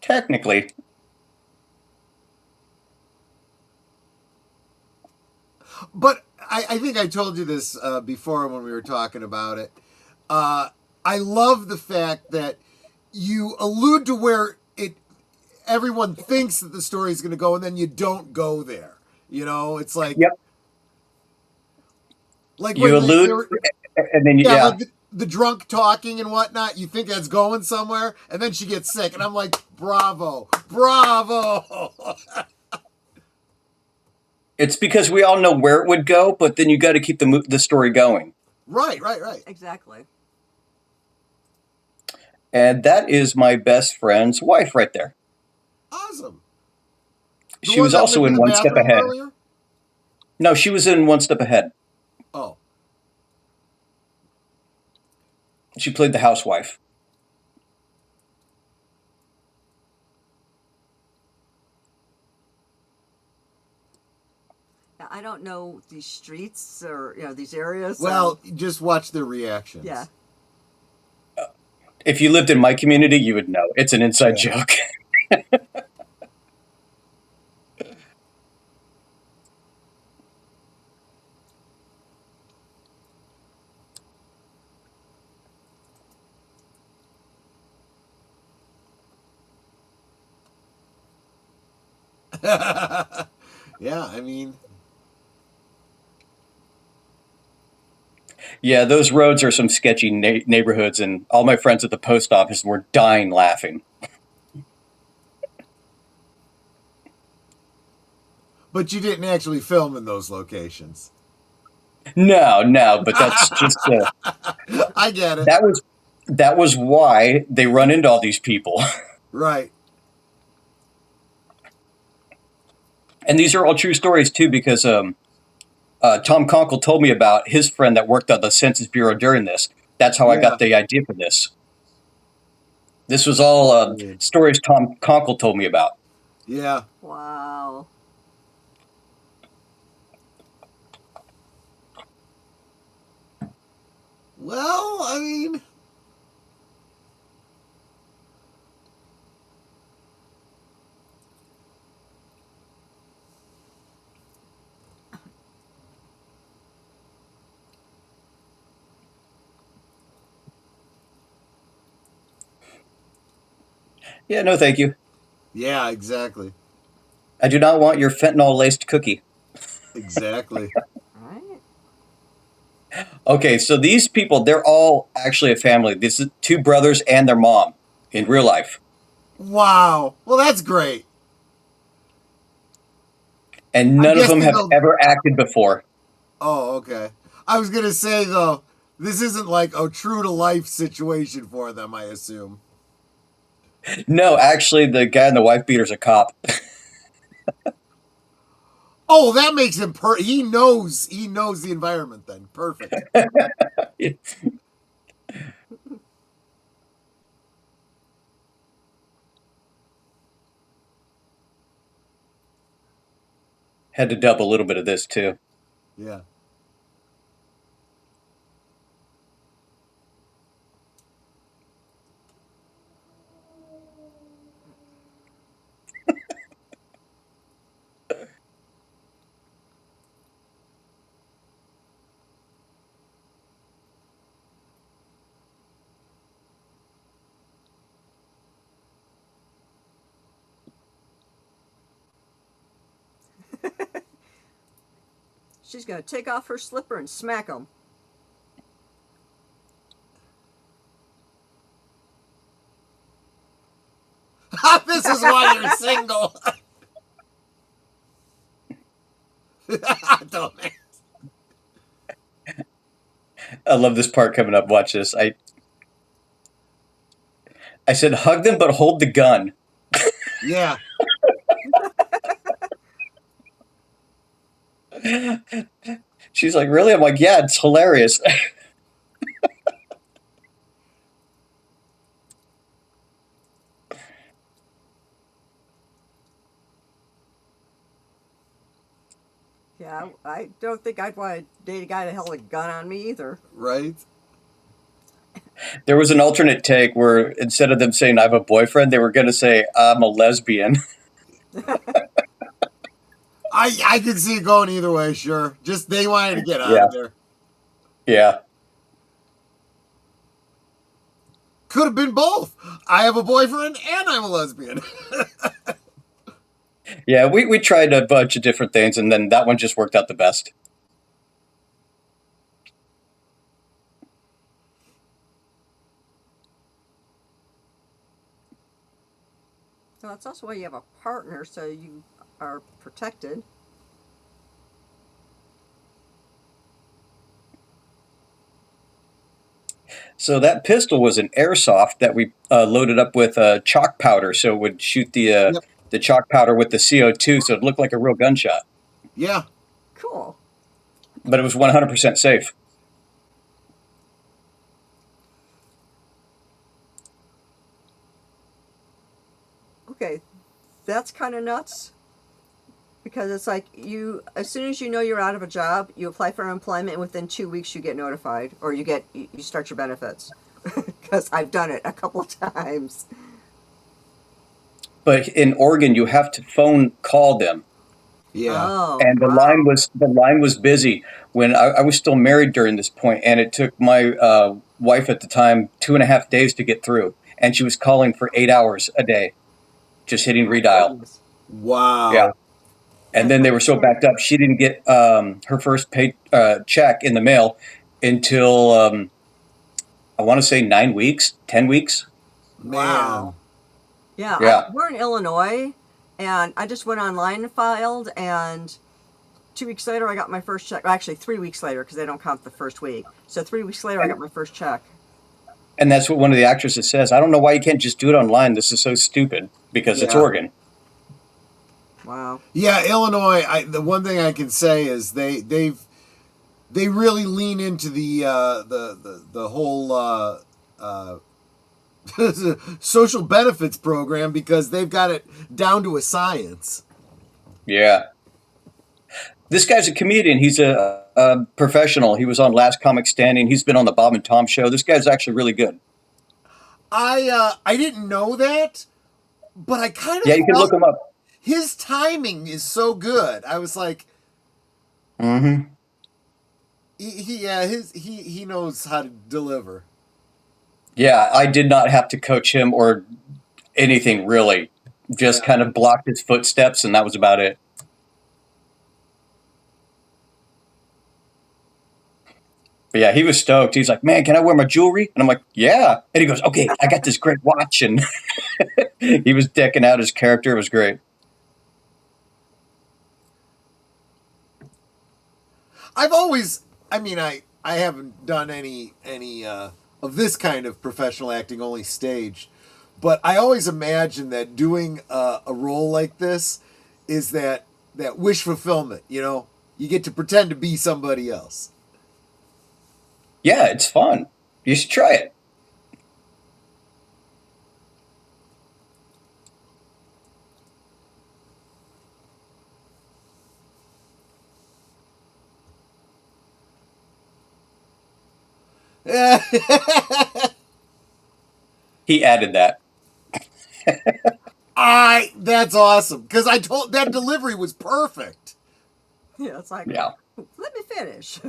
Technically. But I think I told you this before when we were talking about it. I love the fact that you allude to where everyone thinks that the story is going to go, and then you don't go there. You know, it's like, Yep. like You when allude, and then yeah, yeah. like the drunk talking and whatnot. You think that's going somewhere, and then she gets sick, and I'm like, bravo, bravo. It's because we all know where it would go, but then you got to keep the story going. Right. Exactly. And that is my best friend's wife right there. Awesome. The She one was that also lived in the One Step bathroom Ahead. earlier? No, she was in One Step Ahead. Oh. She played the housewife. Now, I don't know these streets or these areas. Well, just watch their reactions. Yeah. If you lived in my community, you would know. It's an inside joke. Yeah, I mean, Yeah, those roads are some sketchy neighborhoods, and all my friends at the post office were dying laughing. but you didn't actually film in those locations. No, but that's just I get it. that was why they run into all these people. Right. And these are all true stories too, because Tom Conkle told me about his friend that worked at the Census Bureau during this. That's how I got the idea for this. This was all stories Tom Conkle told me about. Yeah. Wow. Well, I mean, Yeah, no thank you. yeah, exactly. I do not want your fentanyl-laced cookie. Exactly. Right. Okay, so these people, they're all actually a family. This is two brothers and their mom in real life. Wow. Well, that's great. And none of them have they'll- ever acted before. Oh, okay. I was going to say, though, this isn't like a true to life situation for them, I assume. No, actually, the guy in the wife beater's a cop. Oh, that makes him he knows the environment then. Perfect. Had to dub a little bit of this too. Yeah. She's gonna take off her slipper and smack him. This is why you're single. Dumbass. I love this part coming up. Watch this. I said hug them, but hold the gun. Yeah. She's like, really? I'm like, yeah, it's hilarious. Yeah, I don't think I'd want to date a guy that held a gun on me either. Right? There was an alternate take where instead of them saying I have a boyfriend, they were going to say I'm a lesbian. I could see it going either way, sure. Just they wanted to get out Yeah. of there. Yeah. Could have been both. I have a boyfriend and I'm a lesbian. Yeah, we tried a bunch of different things, and then that one just worked out the best. So that's also why you have a partner, so you are protected. So that pistol was an airsoft that we loaded up with chalk powder, so it would shoot Yep. the chalk powder with the CO2, so it looked like a real gunshot. Yeah. Cool. But it was 100% safe. Okay, that's kind of nuts. Because it's like as soon as you know you're out of a job, you apply for unemployment, and within 2 weeks you get notified, or you start your benefits. Because I've done it a couple times. But in Oregon, you have to phone call them, Yeah. Oh, and the line was busy when I was still married during this point, and it took my wife at the time 2.5 days to get through, and she was calling for 8 hours a day, just hitting redial. Wow. Yeah. And then they were so backed up, she didn't get her first pay check in the mail until I want to say 9 weeks, 10 weeks. Man. Wow. Yeah, Yeah. we're in Illinois, and I just went online and filed, and 2 weeks later I got my first check. Well, actually, 3 weeks later, because they don't count the first week. So 3 weeks later I got my first check. And that's what one of the actresses says. I don't know why you can't just do it online. This is so stupid because it's Yeah. Oregon. Wow. Yeah, Illinois. The one thing I can say is they really lean into the whole social benefits program because they've got it down to a science. Yeah. This guy's a comedian. He's a professional. He was on Last Comic Standing. He's been on the Bob and Tom show. This guy's actually really good. I didn't know that, but I kind of Yeah, you can look him up. His timing is so good. I was like, Mm-hmm. he knows how to deliver. Yeah, I did not have to coach him or anything really. Just kind of blocked his footsteps, and that was about it. But yeah, he was stoked. He's like, man, can I wear my jewelry? And I'm like, yeah. And he goes, okay, I got this great watch. And he was decking out his character. It was great. I've always, I haven't done any of this kind of professional acting, only staged, but I always imagine that doing a role like this is that wish fulfillment. You get to pretend to be somebody else. Yeah, it's fun. You should try it. He added that. That's awesome because I told that delivery was perfect. Yeah, it's like, Yeah. let me finish.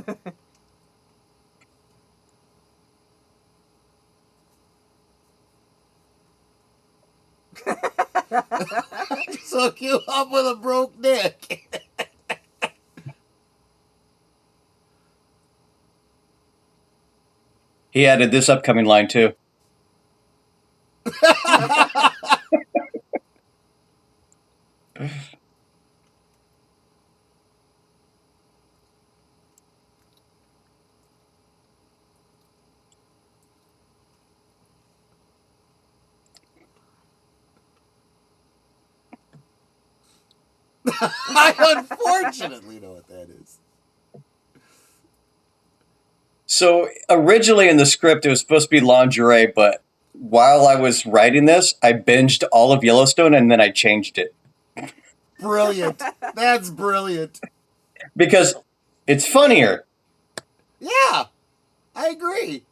Hook you up with a broke neck. He added this upcoming line too. I unfortunately know what that is. So originally in the script, it was supposed to be lingerie, but while I was writing this, I binged all of Yellowstone and then I changed it Brilliant. That's brilliant. because it's funnier. Yeah, I agree.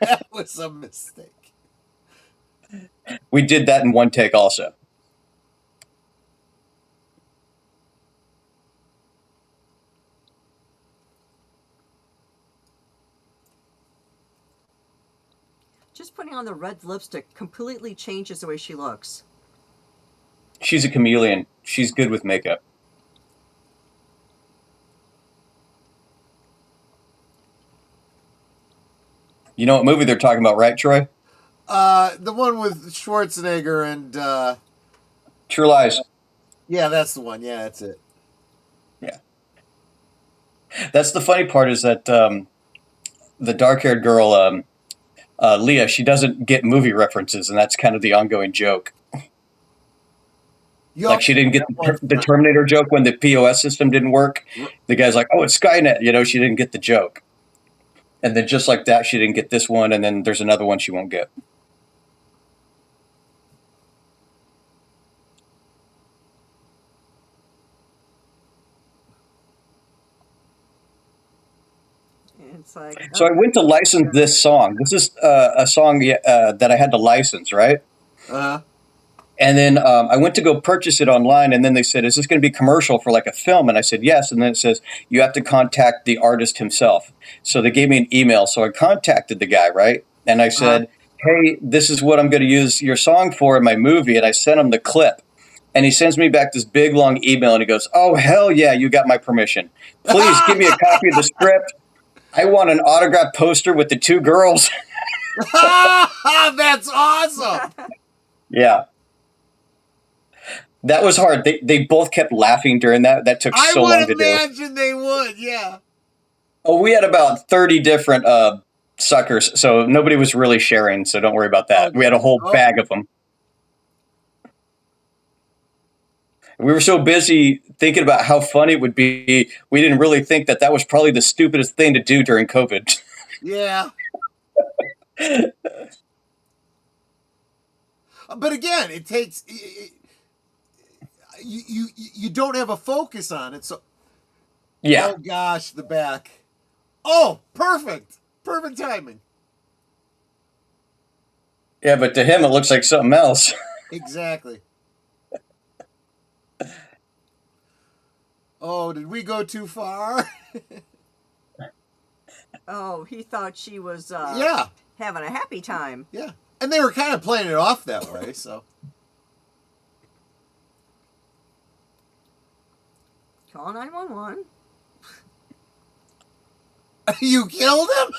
That was a mistake. We did that in one take also. Just putting on the red lipstick completely changes the way she looks. She's a chameleon. She's good with makeup. You know what movie they're talking about, right, Troy? The one with Schwarzenegger and True Lies. yeah, that's the one. Yeah, that's it. Yeah. That's the funny part is that the dark-haired girl, Leah, she doesn't get movie references, and that's kind of the ongoing joke. Like she didn't get the Terminator joke when the POS system didn't work. The guy's like, "Oh, it's Skynet." You know, she didn't get the joke. And then just like that, she didn't get this one, and then there's another one she won't get. It's like, So I went to license this song. This is a song that I had to license, right? Uh, And then I went to go purchase it online, and then they said, "Is this going to be commercial for like a film?" And I said, "Yes." And then it says, "You have to contact the artist himself." So they gave me an email. So I contacted the guy, right? And I said, "Hey, this is what I'm going to use your song for in my movie." And I sent him the clip. And he sends me back this big, long email, and he goes, "Oh, hell yeah, you got my permission. Please give me a copy of the script. I want an autographed poster with the two girls." that's awesome. Yeah. That was hard. They both kept laughing during that. That took I so long would to do. imagine they would. Yeah. Oh, we had about 30 different suckers, so nobody was really sharing, so don't worry about that. We had a whole bag of them. We were so busy thinking about how funny it would be, we didn't really think that that was probably the stupidest thing to do during COVID. Yeah. But again, it takes you don't have a focus on it. So Yeah. oh gosh, the back. Oh, perfect. Perfect timing. Yeah, but to him it looks like something else. Exactly. Oh, did we go too far? oh, he thought she was Yeah. having a happy time. Yeah. And they were kind of playing it off that way, so. Call 911. You killed him?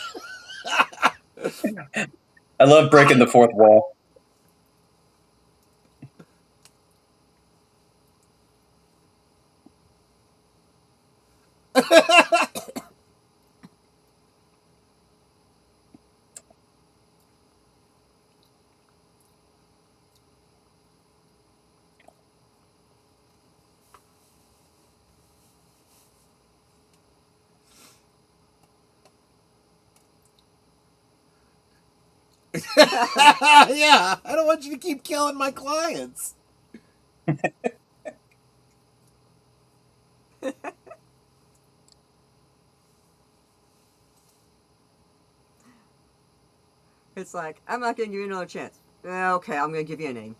I love breaking the fourth wall. Yeah, I don't want you to keep killing my clients. It's like, I'm not going to give you another chance. Okay, I'm going to give you a name.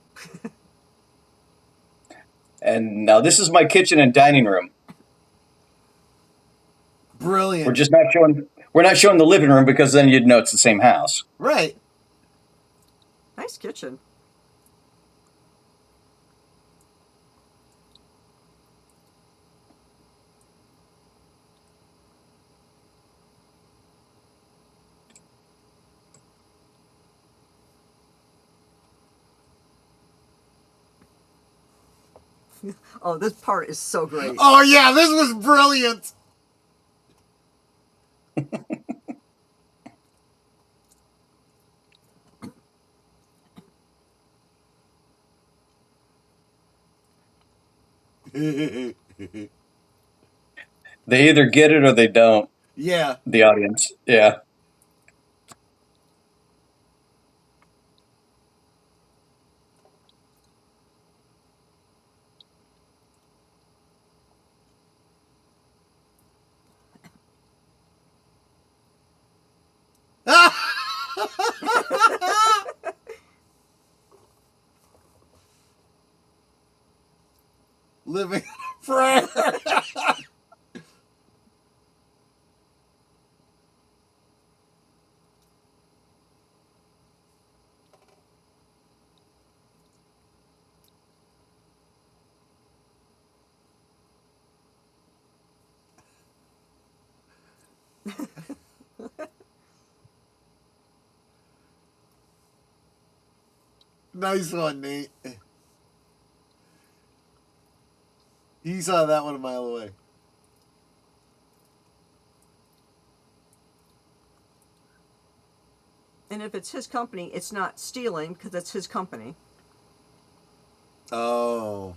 And now this is my kitchen and dining room. Brilliant. We're not showing the living room because then you'd know it's the same house. Right. Nice kitchen. Oh, this part is so great. Oh yeah, this was brilliant. They either get it or they don't. Yeah. The audience, yeah. Living forever. Nice one, Nate. He saw that one a mile away. And if it's his company, it's not stealing because it's his company. Oh.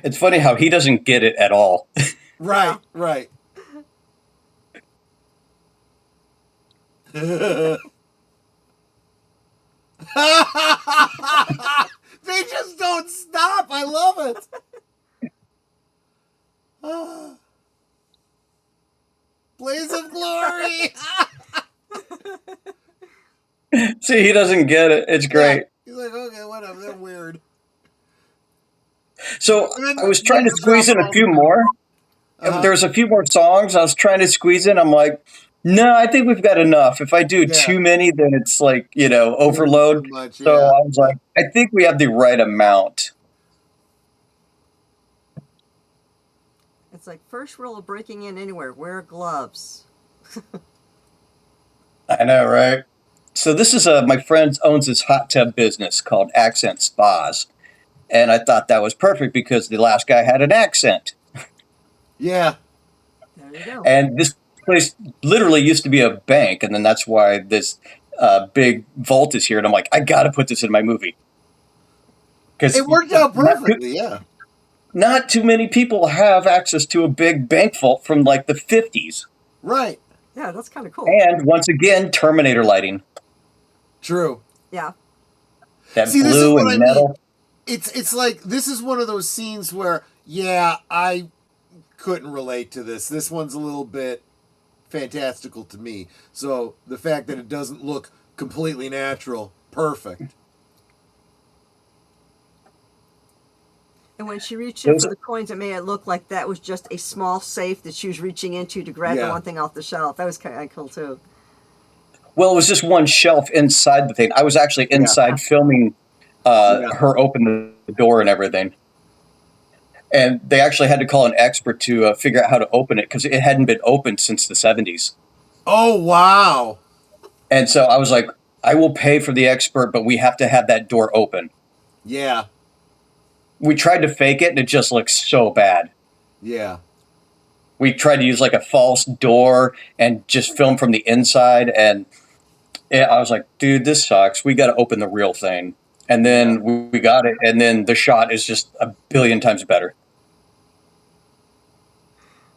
It's funny how he doesn't get it at all. Right, right. They just don't stop. I love it. Blaze of glory. See, he doesn't get it. It's great. He's like, okay, whatever. They're weird. So And then I was trying to the squeeze in a drum few roll. more. Uh-huh. There's a few more songs I was trying to squeeze in. I'm like, no, I think we've got enough. If I do Yeah. too many, then it's like, overload. Too much, So yeah. I was like, I think we have the right amount. It's like first rule of breaking in anywhere: wear gloves. I know, right? So this is my friend owns this hot tub business called Accent Spas. And I thought that was perfect because the last guy had an accent. Yeah. There you go. And this place literally used to be a bank. And then that's why this big vault is here. And I'm like, I got to put this in my movie. Because It worked out perfectly, yeah. not too many people have access to a big bank vault from like the 50s. Right. Yeah, that's kind of cool. And once again, Terminator lighting. True. Yeah. That See, this is blue what and I metal. mean. It's like, this is one of those scenes where, yeah, I couldn't relate to this. This one's a little bit fantastical to me. So the fact that it doesn't look completely natural, perfect. And when she reached in for the coins, it made it look like that was just a small safe that she was reaching into to grab the Yeah. one thing off the shelf. That was kind of cool too. Well, it was just one shelf inside the thing. I was actually inside filming her open the door and everything. And they actually had to call an expert to figure out how to open it because it hadn't been opened since the 70s. Oh, wow. And so I was like, I will pay for the expert, but we have to have that door open. Yeah. We tried to fake it, and it just looks so bad. Yeah. We tried to use like a false door and just film from the inside. And I was like, dude, this sucks. We got to open the real thing. And then we got it. And then the shot is just a billion times better.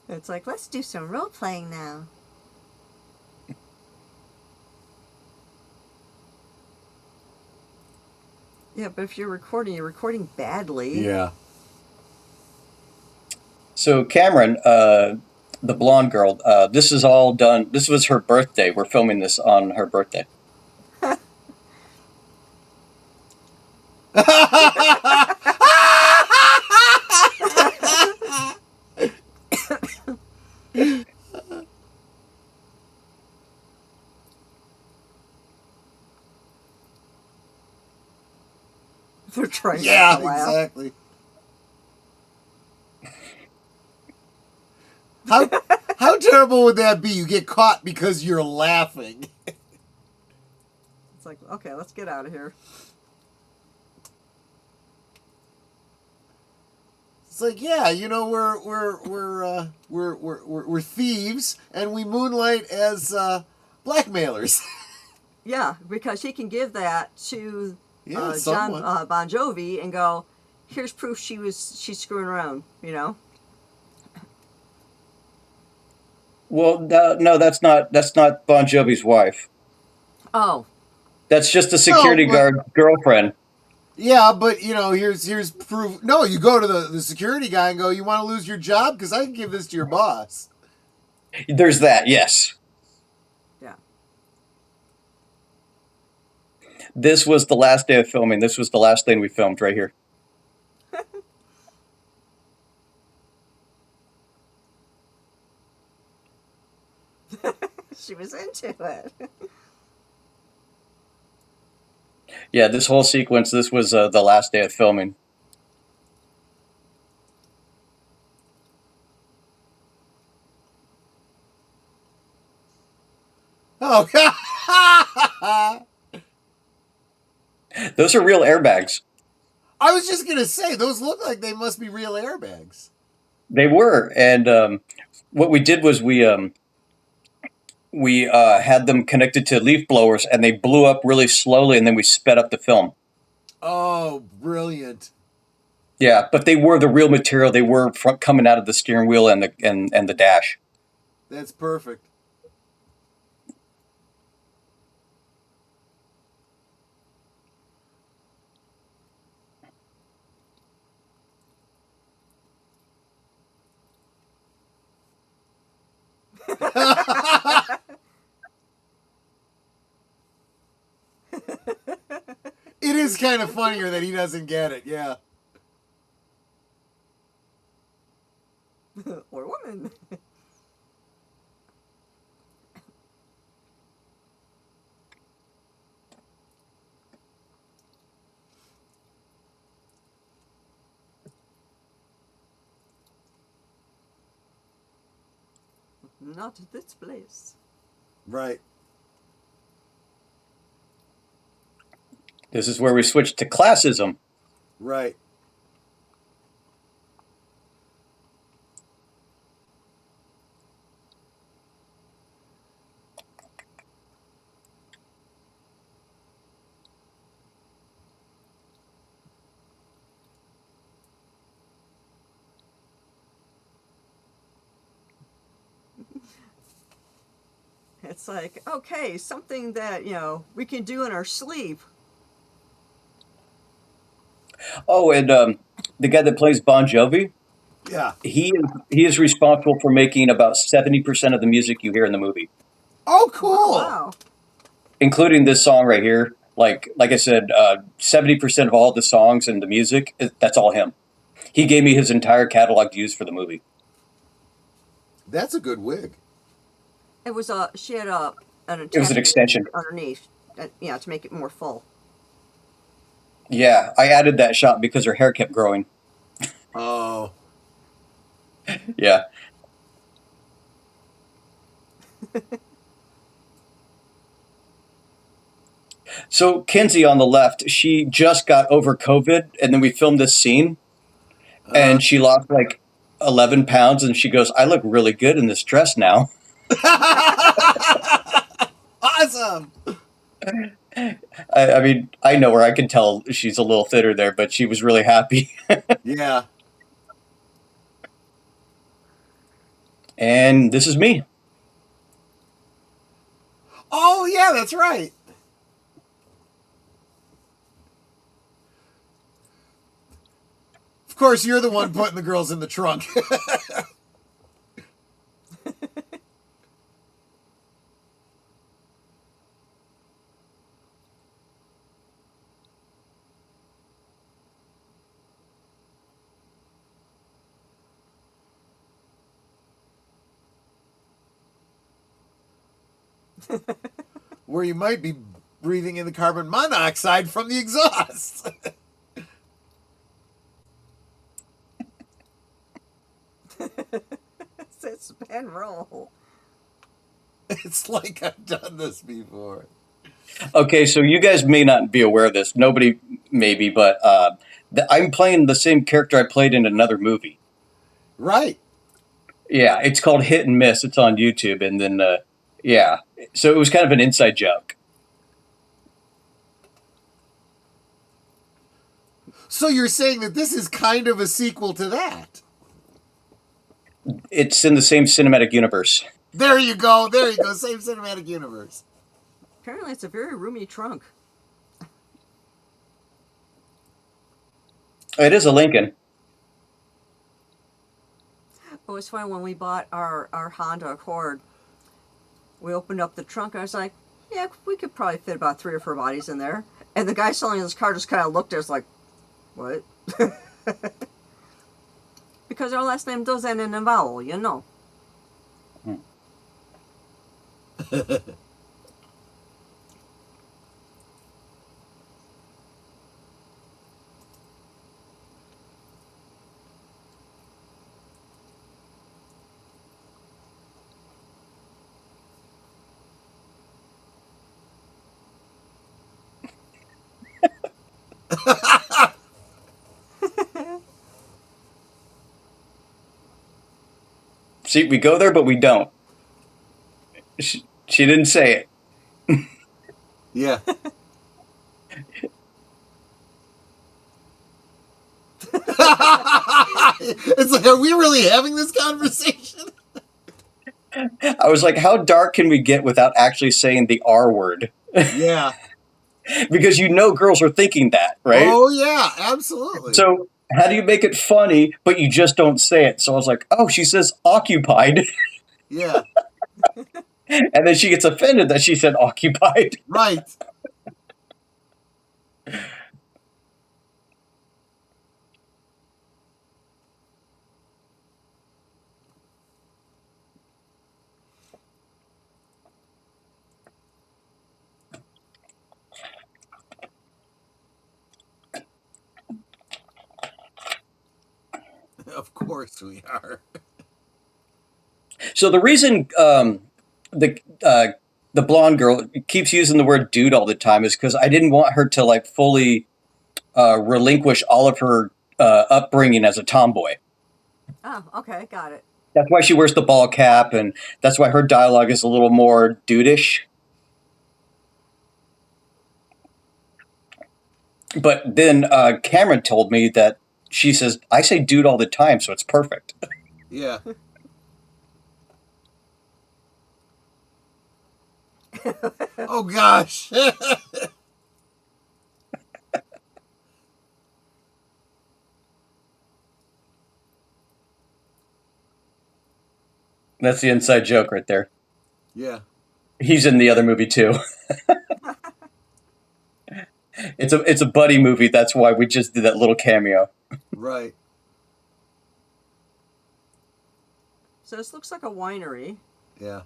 It's like, let's do some role playing now. Yeah, but if you're recording badly. Yeah. So Cameron, the blonde girl, this is all done. This was her birthday. We're filming this on her birthday. They're trying Yeah, not to laugh. exactly. How terrible would that be? You get caught because you're laughing. It's like, okay, let's get out of here. It's like, yeah, you know, we're thieves and we moonlight as blackmailers. Yeah, because he can give that to Yeah, John someone. Bon Jovi and go, here's proof she's screwing around, you know? Well, no, that's not Bon Jovi's wife. Oh, That's just a security but- guard girlfriend. Yeah, but you know, here's proof. No, you go to the security guy and go, you want to lose your job? Because I can give this to your boss. There's that, yes. yeah. This was the last day of filming. This was the last thing we filmed right here. She was into it. Yeah, this whole sequence, this was the last day of filming. Oh, God. Those are real airbags. I was just going to say, those look like they must be real airbags. They were, and what we did was we had them connected to leaf blowers, and they blew up really slowly, and then we sped up the film. Oh, brilliant. Yeah, but they were the real material. They were coming out of the steering wheel and the dash. That's perfect. It is kind of funnier that he doesn't get it, yeah. Or woman. Not this place. Right. This is where we switched to classism. Right. It's like, okay, something that, you know, we can do in our sleep. Oh, and the guy that plays Bon Jovi, Yeah. he is responsible for making about 70% of the music you hear in the movie, Oh, cool. Wow. including this song right here. Like I said, 70% of all the songs and the music, that's all him. He gave me his entire catalog to use for the movie. That's a good wig. It was she had an It was an extension. underneath, yeah, to make it more full. Yeah, I added that shot because her hair kept growing. Oh. Yeah. So Kinsey on the left, she just got over COVID, and then we filmed this scene, and she lost like 11 pounds, and she goes, "I look really good in this dress now." Awesome. I mean, I know her. I can tell she's a little thinner there, but she was really happy. Yeah. And this is me. Oh, yeah, that's right. Of course, you're the one putting the girls in the trunk. Where you might be breathing in the carbon monoxide from the exhaust. Spin roll. It's like I've done this before. Okay, so you guys may not be aware of this. Nobody maybe, but I'm playing the same character I played in another movie. Right. Yeah, it's called Hit and Miss. It's on YouTube, and then yeah, so it was kind of an inside joke. So you're saying that this is kind of a sequel to that? It's in the same cinematic universe. There you go. There you go. Same cinematic universe. Apparently, it's a very roomy trunk. It is a Lincoln. It was fun when we bought our Honda Accord. We opened up the trunk. I was like, yeah, we could probably fit about 3 or 4 bodies in there. And the guy selling this car just kind of looked at us like, what? Because our last name does end in a vowel, you know. See, we go there, but we don't. She didn't say it. Yeah. It's like, are we really having this conversation? I was like, how dark can we get without actually saying the R word? Yeah. Because you know girls are thinking that, right? Oh, yeah, absolutely. So how do you make it funny, but you just don't say it? So I was like, oh, she says occupied. Yeah, And then she gets offended that she said occupied. right. Of course we are. So the reason the blonde girl keeps using the word dude all the time is because I didn't want her to like fully relinquish all of her upbringing as a tomboy. Oh, okay, got it. That's why she wears the ball cap, and that's why her dialogue is a little more dudish. But then Cameron told me that she says, I say dude all the time, so it's perfect. Yeah. Oh, gosh. That's the inside joke right there. Yeah. He's in the other movie too. It's a buddy movie. That's why we just did that little cameo. Right. So this looks like a winery. Yeah.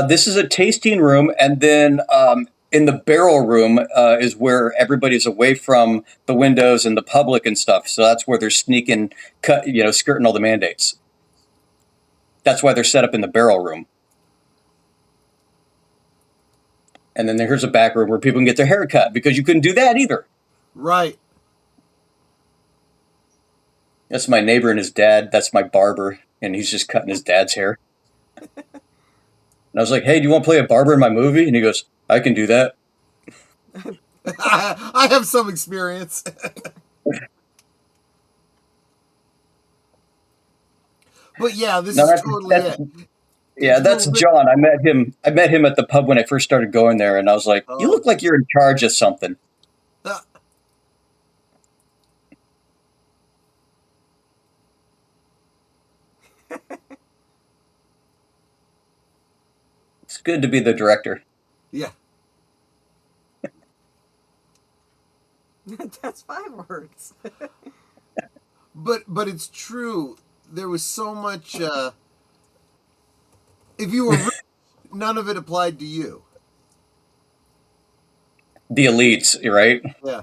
This is a tasting room, and then in the barrel room is where everybody's away from the windows and the public and stuff. So that's where they're sneaking, skirting all the mandates. That's why they're set up in the barrel room. And then here's a back room where people can get their hair cut, because you couldn't do that either. Right. That's my neighbor and his dad. That's my barber, and he's just cutting his dad's hair. And I was like, hey, do you want to play a barber in my movie? And he goes, I can do that. I have some experience. But yeah, this is totally it. Yeah, that's John. I met him at the pub when I first started going there, and I was like, you look like you're in charge of something. It's good to be the director. Yeah. That's 5 words. But it's true. There was so much. If you were rich, none of it applied to you. The elites, right? Yeah.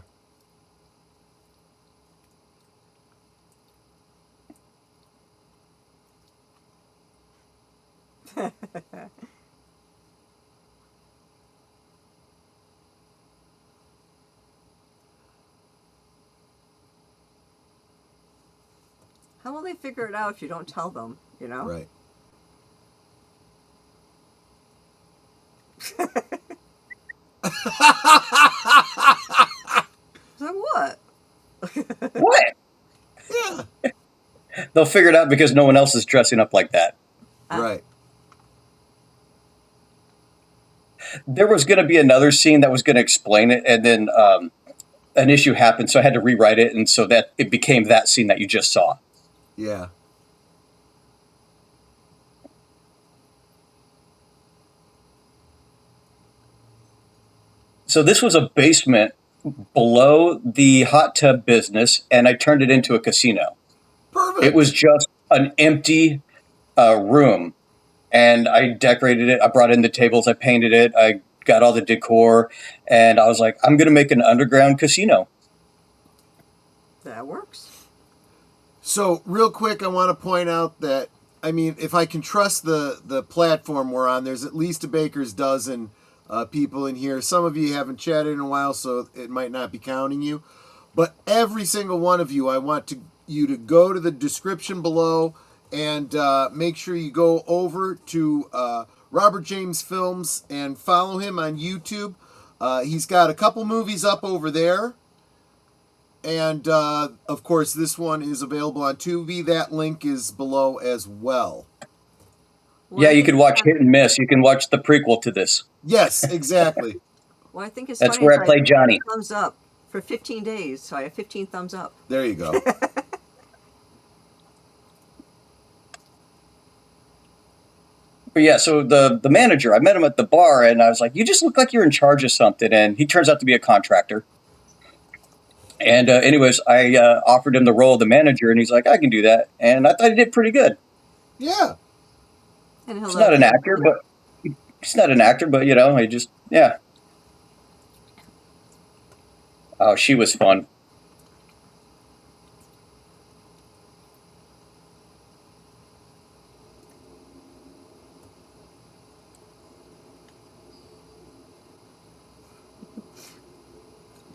How will they figure it out if you don't tell them, you know? Right. So what? What? Yeah. They'll figure it out because no one else is dressing up like that. Right. There was going to be another scene that was going to explain it, and then an issue happened, so I had to rewrite it, and so that it became that scene that you just saw. Yeah. So this was a basement below the hot tub business, and I turned it into a casino. Perfect. It was just an empty room, and I decorated it. I brought in the tables, I painted it, I got all the decor, and I was like, I'm going to make an underground casino. That works. So, real quick, I want to point out that, I mean, if I can trust the platform we're on, there's at least a baker's dozen people in here. Some of you haven't chatted in a while, so it might not be counting you. But every single one of you, I want you to go to the description below and make sure you go over to Robert James Films and follow him on YouTube. He's got a couple movies up over there. And, of course, this one is available on Tubi. That link is below as well. Well, Yeah, I you think could watch Hit and Miss. You can watch the prequel to this. Yes, exactly. Well, I think it's That's funny. where I played Johnny. Thumbs up for 15 days, so I have 15 thumbs up. There you go. But yeah, so the manager, I met him at the bar, and I was like, you just look like you're in charge of something. And he turns out to be a contractor. And anyways, I offered him the role of the manager, and he's like, I can do that. And I thought he did pretty good. Yeah. And He's not an actor, but you know, I just, yeah. Oh, she was fun.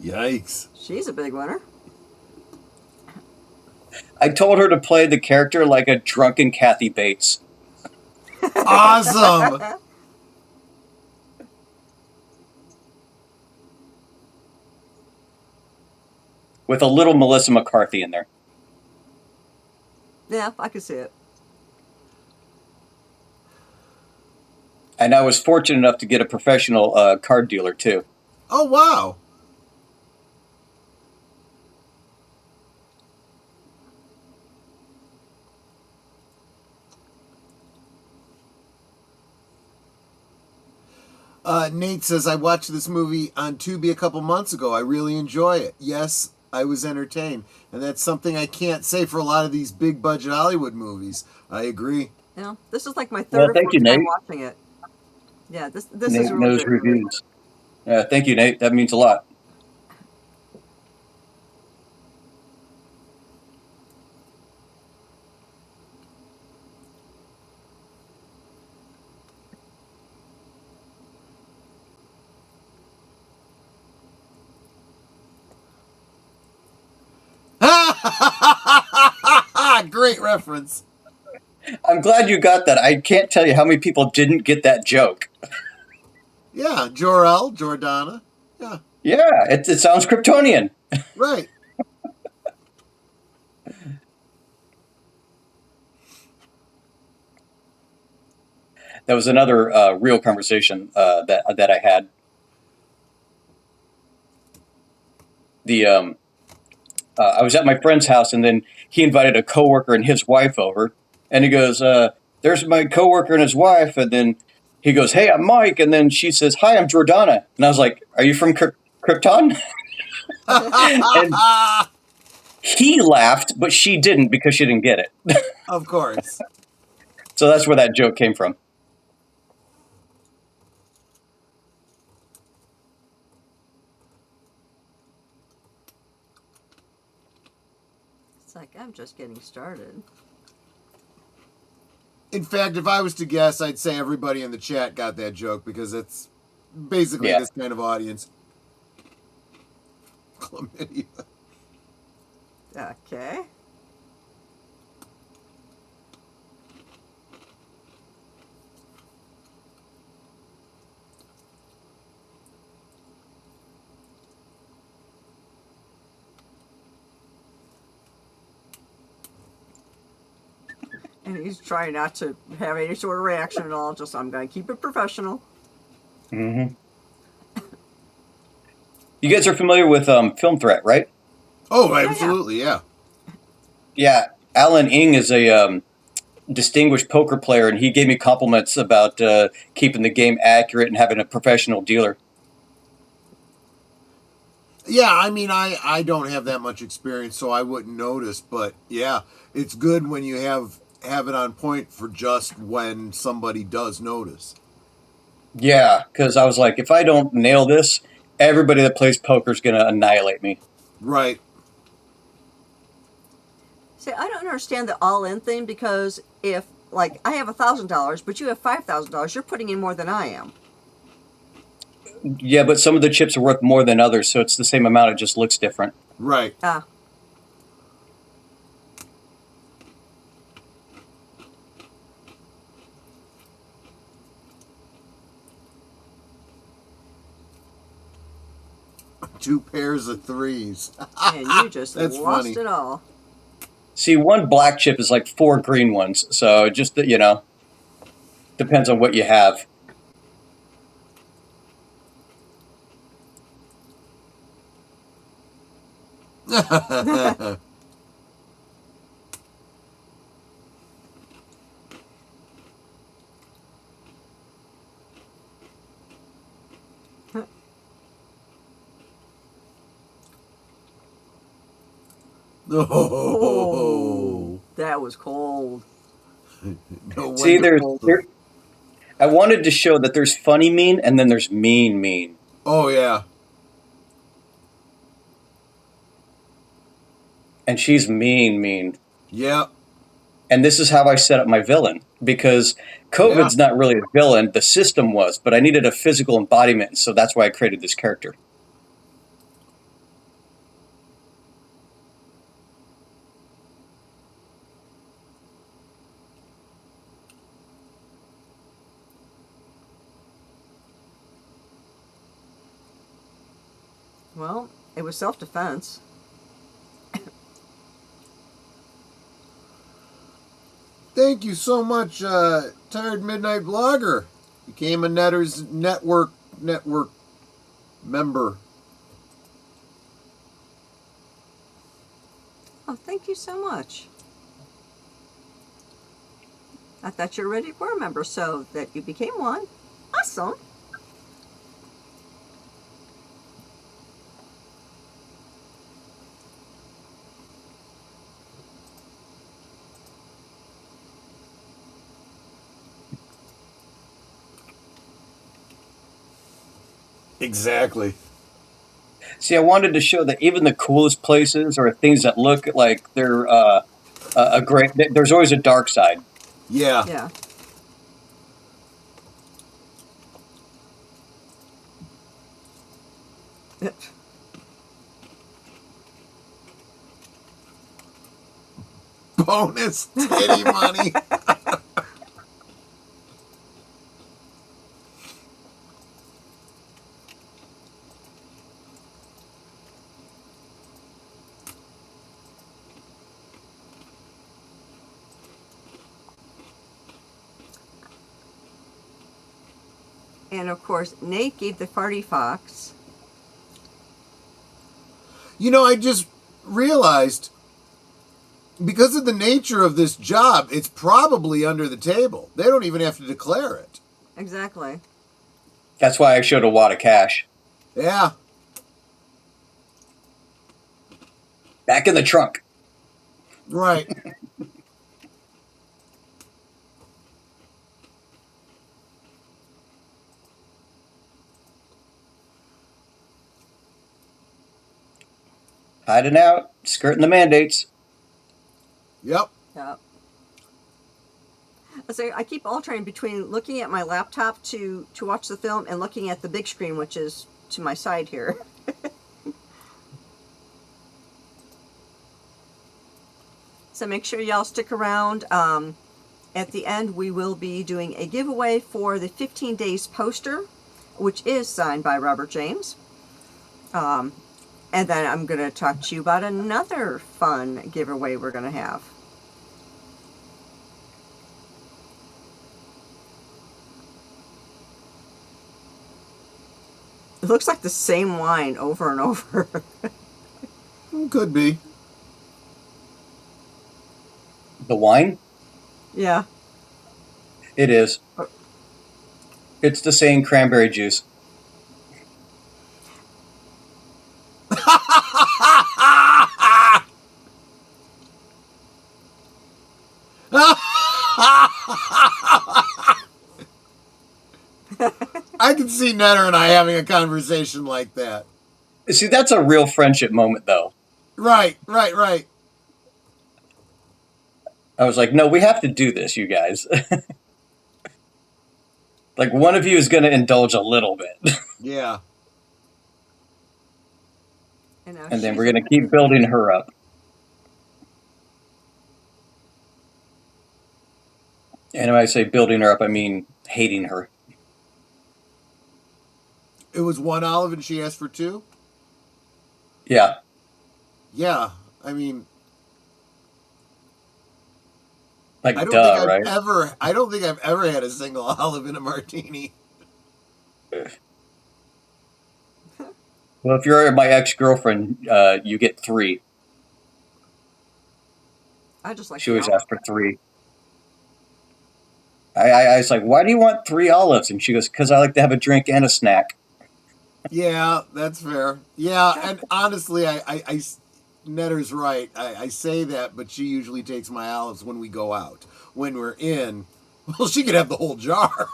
Yikes. She's a big winner. I told her to play the character like a drunken Kathy Bates. Awesome. With a little Melissa McCarthy in there. Yeah, I can see it. And I was fortunate enough to get a professional card dealer, too. Oh, wow. Nate says, I watched this movie on Tubi a couple months ago. I really enjoy it. Yes, I was entertained. And that's something I can't say for a lot of these big budget Hollywood movies. I agree. You know, this is like my third or thank fourth you, time Nate. watching it. Yeah, this Nate is really knows good. reviews. Thank you, Nate. That means a lot. Great reference. I'm glad you got that. I can't tell you how many people didn't get that joke. Yeah, Jordana. Yeah, Yeah, it sounds Kryptonian. right. That was another real conversation that I had. I was at my friend's house, and then he invited a coworker and his wife over, and he goes, "There's my coworker and his wife," and then he goes, "Hey, I'm Mike," and then she says, "Hi, I'm Jordana," and I was like, "Are you from Krypton?" And he laughed, but she didn't because she didn't get it. Of course. So that's where that joke came from. It's like, I'm just getting started. In fact, if I was to guess, I'd say everybody in the chat got that joke because it's basically Yeah. this kind of audience. Chlamydia. Okay. And he's trying not to have any sort of reaction at all. Just, I'm going to keep it professional. Mm-hmm. You guys are familiar with Film Threat, right? Oh, absolutely, yeah. Yeah. Alan Ng is a distinguished poker player, and he gave me compliments about keeping the game accurate and having a professional dealer. Yeah, I mean, I don't have that much experience, so I wouldn't notice. But yeah, it's good when you have it on point for just when somebody does notice. Yeah, because I was like, if I don't nail this, everybody that plays poker is going to annihilate me. Right. See, I don't understand the all-in thing because if, like, I have $1,000, but you have $5,000, you're putting in more than I am. Yeah, but some of the chips are worth more than others, so it's the same amount. It just looks different. Right. Ah. Two pairs of threes. And you just That's lost funny. it all. See, one black chip is like 4 green ones, so it just, depends on what you have. Oh, That was cold. no See, wonder older. I wanted to show that there's funny mean and then there's mean. Oh yeah. And she's mean. Yeah. And this is how I set up my villain, because COVID's not really a villain. The system was, but I needed a physical embodiment, so that's why I created this character. Well, it was self-defense. Thank you so much, Tired Midnight Blogger. Became a Netters Network member. Oh, thank you so much. I thought you already were a member, so that you became one. Awesome. Exactly. See, I wanted to show that even the coolest places or things that look like they're a great, there's always a dark side. Yeah. Yeah. Bonus titty money. And of course, Nate gave the farty fox. You know, I just realized, because of the nature of this job, it's probably under the table. They don't even have to declare it. Exactly. That's why I showed a wad of cash. Yeah. Back in the trunk. Right. Hiding out, skirting the mandates. Yep. Yep. So I keep alternating between looking at my laptop to watch the film and looking at the big screen, which is to my side here. So make sure y'all stick around. At the end, we will be doing a giveaway for the 15 Days poster, which is signed by Robert James. And then I'm going to talk to you about another fun giveaway we're going to have. It looks like the same line over and over. Could be. The wine? Yeah. It is. It's the same cranberry juice. I can see Netter and I having a conversation like that. See, that's a real friendship moment, though. Right. I was like, no, we have to do this, you guys. Like, one of you is going to indulge a little bit. Yeah. And then we're going to keep building her up. And when I say building her up, I mean hating her. It was 1 olive and she asked for 2? Yeah. Yeah. I mean, Like, I don't think I've ever had a single olive in a martini. Well, if you're my ex-girlfriend, you get 3. I just like She always asked for 3. I was like, why do you want 3 olives? And she goes, because I like to have a drink and a snack. Yeah, that's fair. Yeah, and honestly, Netter's right. I say that, but she usually takes my olives when we go out. When we're in, well, she could have the whole jar.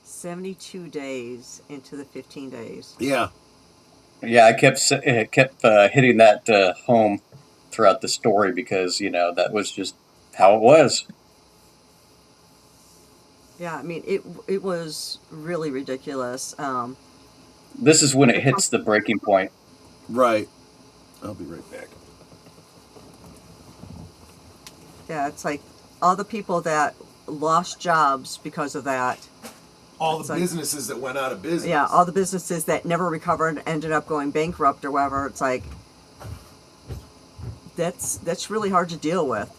$72 days into the 15 days. Yeah. Yeah, I kept hitting that home throughout the story because, that was just how it was. Yeah, I mean, it was really ridiculous. This is when it hits the breaking point. Right. I'll be right back. Yeah, it's like all the people that lost jobs because of that. All the businesses that went out of business. Yeah, all the businesses that never recovered ended up going bankrupt or whatever. It's like that's really hard to deal with.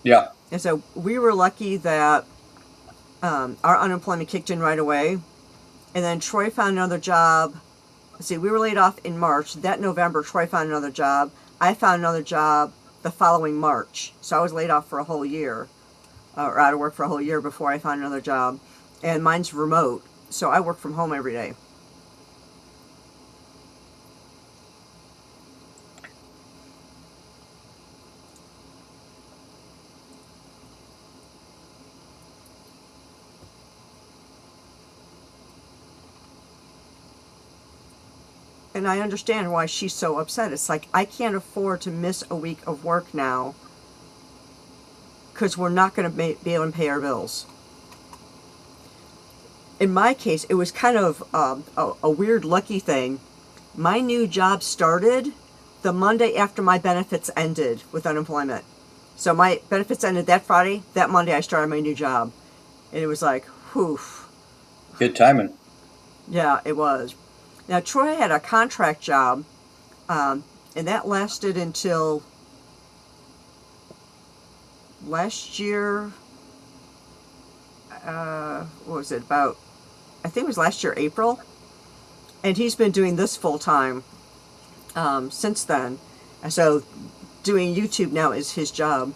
Yeah. And so we were lucky that our unemployment kicked in right away, and then Troy found another job. See, we were laid off in March. That November, Troy found another job. I found another job the following March. So I was laid off for a whole year, or out of work for a whole year before I found another job. And mine's remote, so I work from home every day. And I understand why she's so upset. It's like, I can't afford to miss a week of work now because we're not going to be able to pay our bills. In my case, it was kind of a weird lucky thing. My new job started the Monday after my benefits ended with unemployment. So my benefits ended that Friday. That Monday I started my new job. And it was like, whew. Good timing. Yeah, it was. Now, Troy had a contract job, and that lasted until last year. What was it, about, I think it was last year, April. And he's been doing this full time since then. And so doing YouTube now is his job.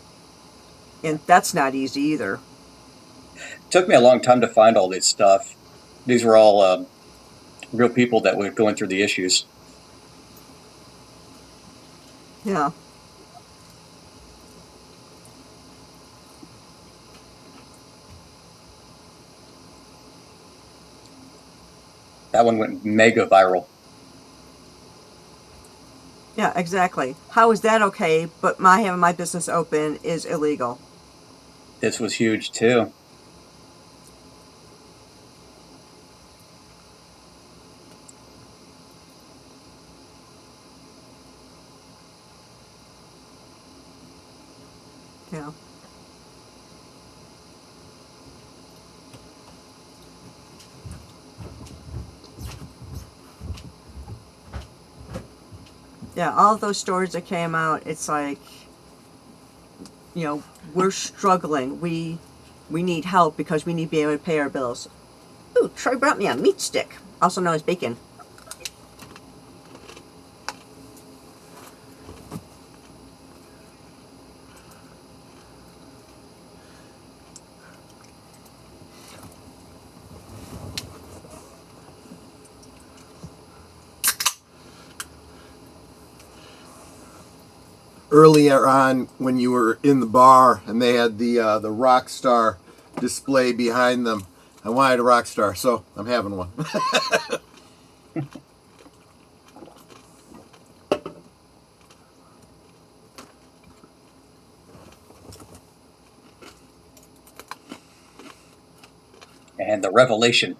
And that's not easy either. It took me a long time to find all this stuff. These were all real people that were going through the issues. Yeah. That one went mega viral. Yeah, exactly. How is that okay, but my having my business open is illegal? This was huge too. Yeah. Yeah, all of those stories that came out, it's like, we're struggling. We need help because we need to be able to pay our bills. Ooh, Troy brought me a meat stick, also known as bacon. Earlier on, when you were in the bar and they had the rock star display behind them, I wanted a rock star, so I'm having one. And the revelation.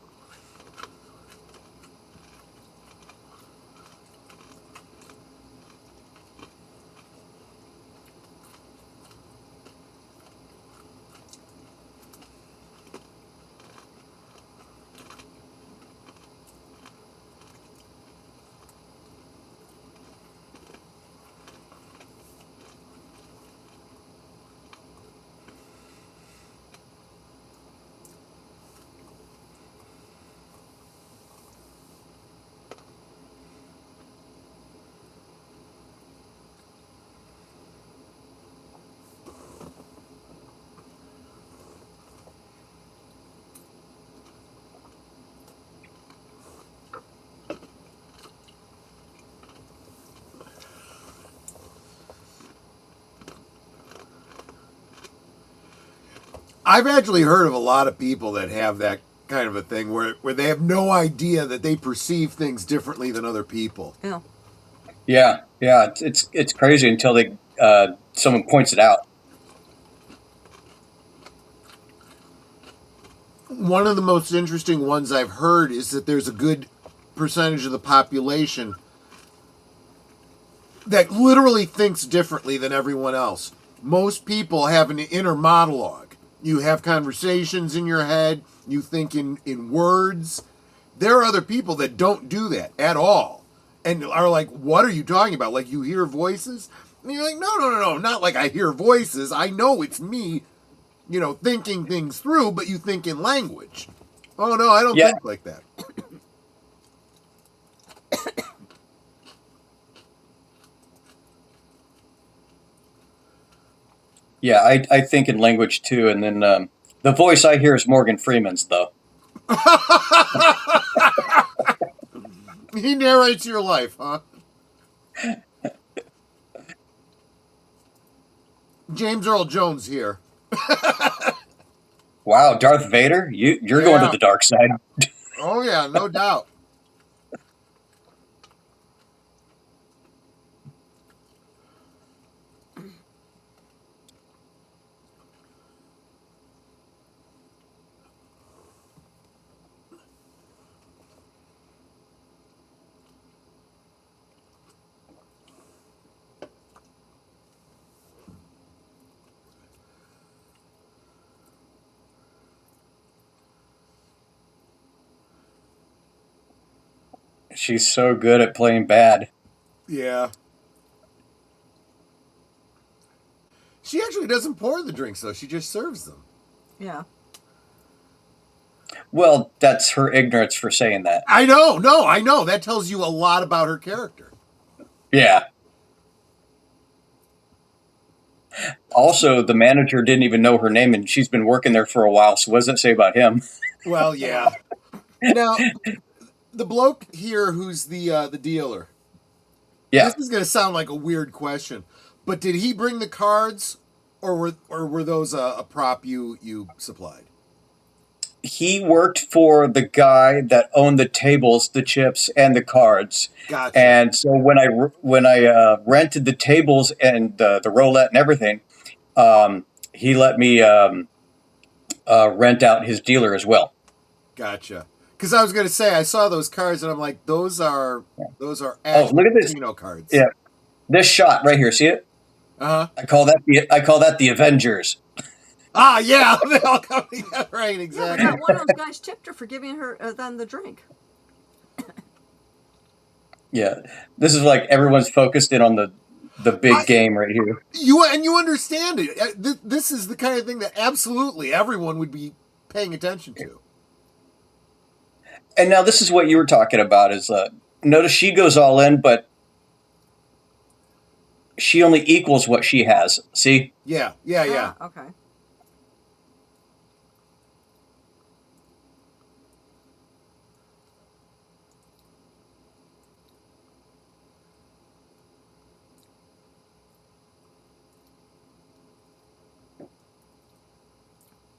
I've actually heard of a lot of people that have that kind of a thing where they have no idea that they perceive things differently than other people. Yeah. Yeah. It's crazy until they someone points it out. One of the most interesting ones I've heard is that there's a good percentage of the population that literally thinks differently than everyone else. Most people have an inner monologue. You have conversations in your head, you think in words. There are other people that don't do that at all and are like, what are you talking about? Like, you hear voices? And you're like, no, not like I hear voices. I know it's me, thinking things through, but you think in language. Oh, no, I don't Yeah. think like that. Yeah, I think in language too, and then the voice I hear is Morgan Freeman's though. He narrates your life, huh? James Earl Jones here. Wow, Darth Vader, you're going to Yeah. the dark side. Oh, yeah, no doubt. She's so good at playing bad. Yeah. She actually doesn't pour the drinks, though. She just serves them. Yeah. Well, that's her ignorance for saying that. I know. No, I know. That tells you a lot about her character. Yeah. Also, the manager didn't even know her name, and she's been working there for a while. So, what does that say about him? Well, yeah. Now, the bloke here who's the dealer, Yeah, This is going to sound like a weird question, but did he bring the cards, or were those a prop you supplied? he worked for the guy that owned the tables, the chips, and the cards. Gotcha. And so when I rented the tables and the roulette and everything, he let me rent out his dealer as well. Gotcha. Because I was going to say I saw those cards and I'm like, those are Oh, actual look at this! casino cards. Yeah, this shot right here. See it? Uh huh. I call that the Avengers. Ah, yeah, they all come together. Right, Yeah, we exactly. got one of those guys tipped her for giving her them the drink. Yeah, this is like everyone's focused in on the big game right here. You understand it. This is the kind of thing that absolutely everyone would be paying attention to. And now this is what you were talking about. Is notice she goes all in, but she only equals what she has. See? Yeah, yeah, yeah. Ah, okay.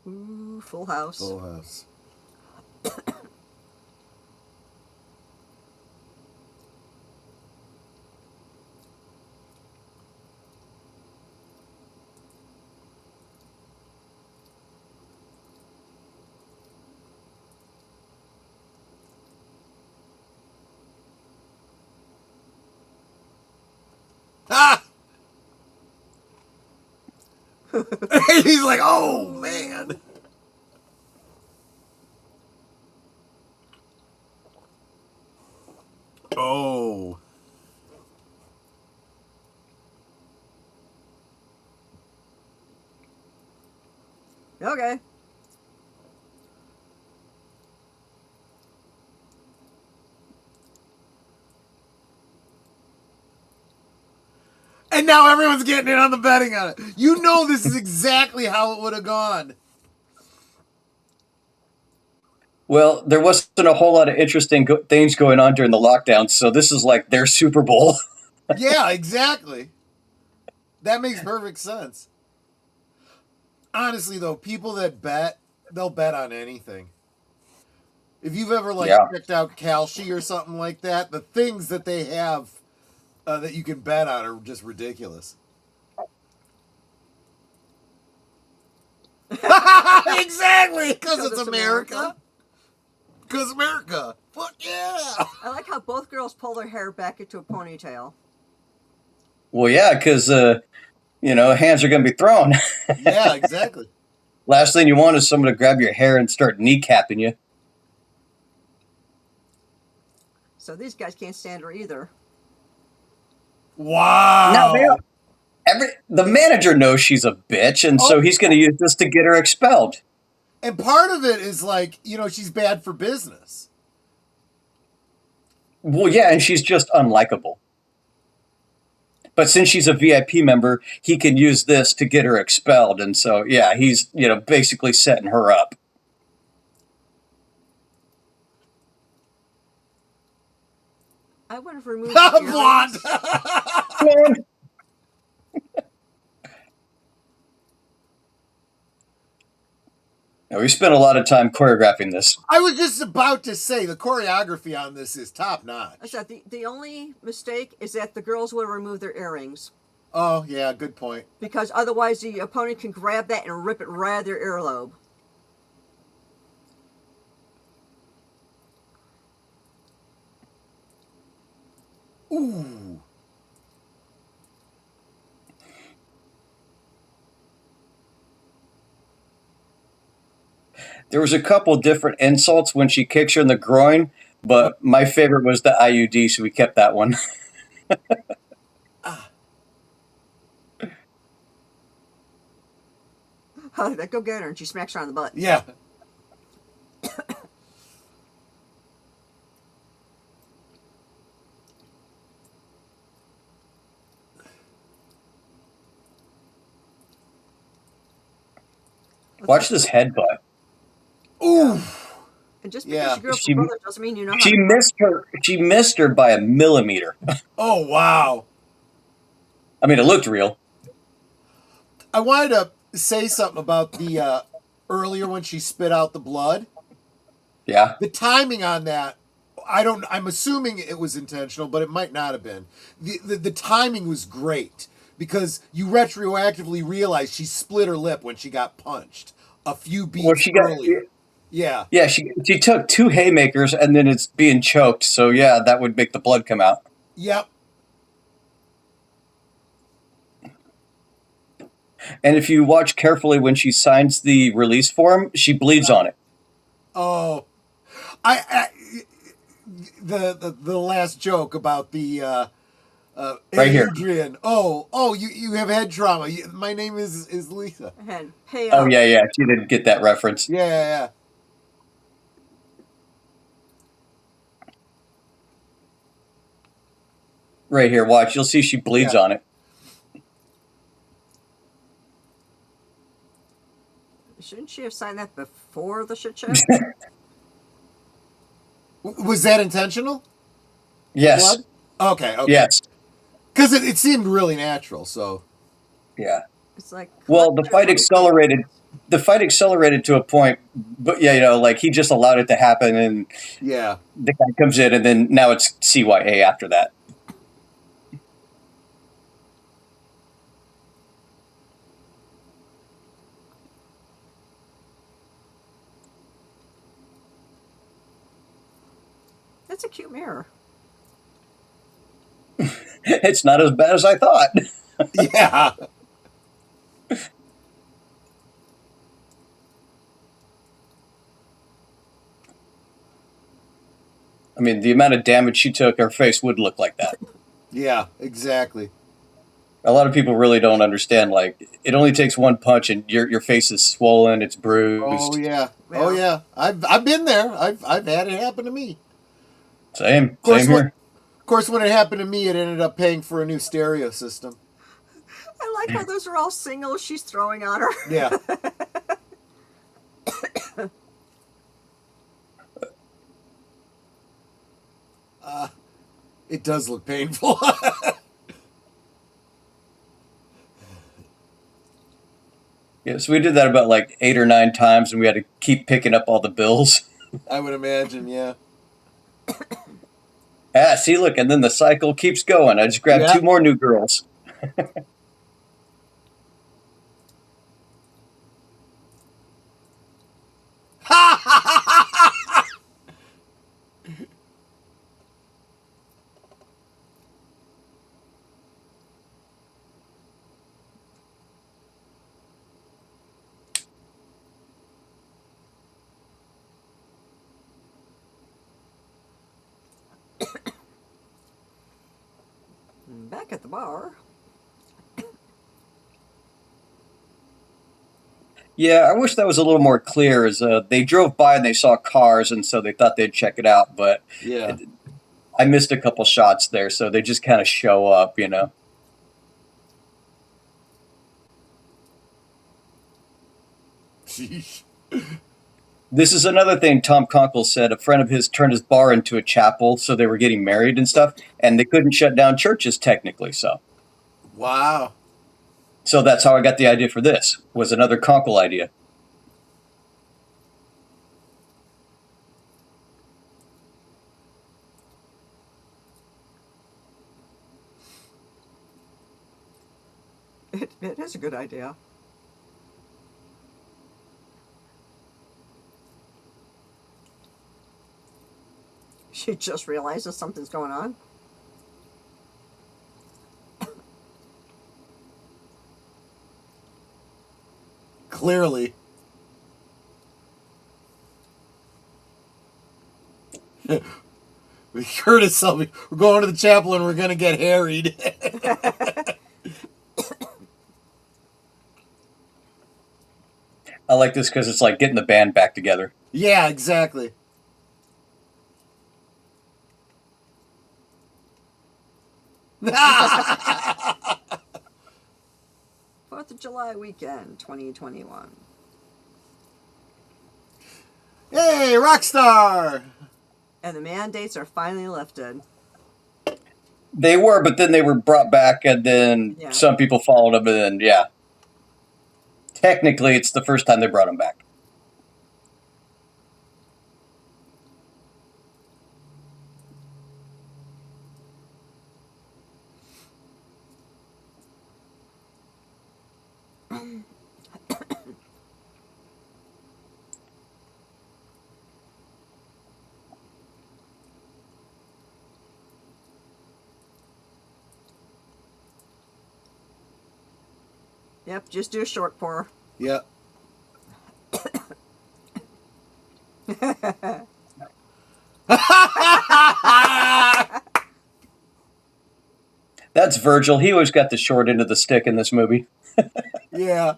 Ooh, full house. Full house. Ah! He's like, oh man. Oh. Okay. And now everyone's getting in on the betting on it. You know this is exactly how it would have gone. Well, there wasn't a whole lot of interesting things going on during the lockdown, so this is like their Super Bowl. Yeah, exactly. That makes perfect sense. Honestly, though, people that bet, they'll bet on anything. If you've ever Yeah. checked out Kalshi or something like that, the things that they have that you can bet on are just ridiculous. Exactly, because it's America. Because America. Fuck yeah. I like how both girls pull their hair back into a ponytail. Well, yeah, because hands are going to be thrown. Yeah, exactly. Last thing you want is someone to grab your hair and start kneecapping you. So these guys can't stand her either. Wow. Now, the manager knows she's a bitch, and so he's going to use this to get her expelled. And part of it is she's bad for business. Well, yeah, and she's just unlikable. But since she's a VIP member, he can use this to get her expelled, and so yeah, he's basically setting her up. I would have removed the Blonde. earrings. Now, we spent a lot of time choreographing this. I was just about to say the choreography on this is top notch. I said the only mistake is that the girls would have removed their earrings. Oh, yeah, good point. Because otherwise the opponent can grab that and rip it right out of their earlobe. Ooh. There was a couple different insults when she kicks her in the groin, but my favorite was the IUD, so we kept that one. Go get her, and she smacks her on the butt. Yeah. Watch this headbutt. Ooh. And just Yeah. because you grew up She- with brothers doesn't mean you know how She to missed her. She missed her by a millimeter. Oh, wow. I mean, it looked real. I wanted to say something about the earlier when she spit out the blood. Yeah. The timing on that, I'm assuming it was intentional, but it might not have been. The timing was great because you retroactively realize she split her lip when she got punched a few beats Well, she got. earlier. Yeah. Yeah, she took 2 haymakers and then it's being choked. So yeah, that would make the blood come out. Yep. And if you watch carefully when she signs the release form, she bleeds on it. Oh, I the last joke about the Right here. Adrian. Oh, you have head trauma. My name is Lisa. and pay Oh up. yeah, she didn't get that reference. Yeah. Right here, watch. You'll see she bleeds Yeah. on it. Shouldn't she have signed that before the shit show? Was that intentional? Yes. Blood? Okay. Yes. Because it seemed really natural. So Yeah. It's like Well, the fight accelerated. The fight accelerated to a point, but yeah, like he just allowed it to happen, and yeah. the guy comes in, and then now it's CYA after that. That's a cute mirror. It's not as bad as I thought. Yeah. I mean, the amount of damage she took, her face would look like that. Yeah. Exactly. A lot of people really don't understand. Like, it only takes one punch, and your face is swollen, it's bruised. Oh yeah. Oh yeah. I've been there. I've had it happen to me. Same course, here. Of course, when it happened to me, it ended up paying for a new stereo system. I like how those are all singles she's throwing on her. Yeah. It does look painful. Yeah, so we did that about like 8 or 9 times, and we had to keep picking up all the bills. I would imagine, yeah. See, look, and then the cycle keeps going. I just grabbed Yeah. 2 more new girls. Back at the bar. Yeah, I wish that was a little more clear. As they drove by and they saw cars, and so they thought they'd check it out. But Yeah. I missed a couple shots there, so they just kind of show up, Sheesh. This is another thing Tom Conkle said. A friend of his turned his bar into a chapel, so they were getting married and stuff, and they couldn't shut down churches technically. So Wow. that's how I got the idea for this. Was another Conkle idea. It is a good idea. She just realizes something's going on. Clearly. We heard it, something. We're going to the chapel and we're going to get harried. I like this because it's like getting the band back together. Yeah, exactly. Fourth of July weekend, 2021. Hey, Hey, Rockstar! And the mandates are finally lifted. They were, but then they were brought back, and then Yeah. some people followed them, and then, yeah. Technically, it's the first time they brought them back. Yep, just do a short pour. Yep. That's Virgil. He always got the short end of the stick in this movie. Yeah.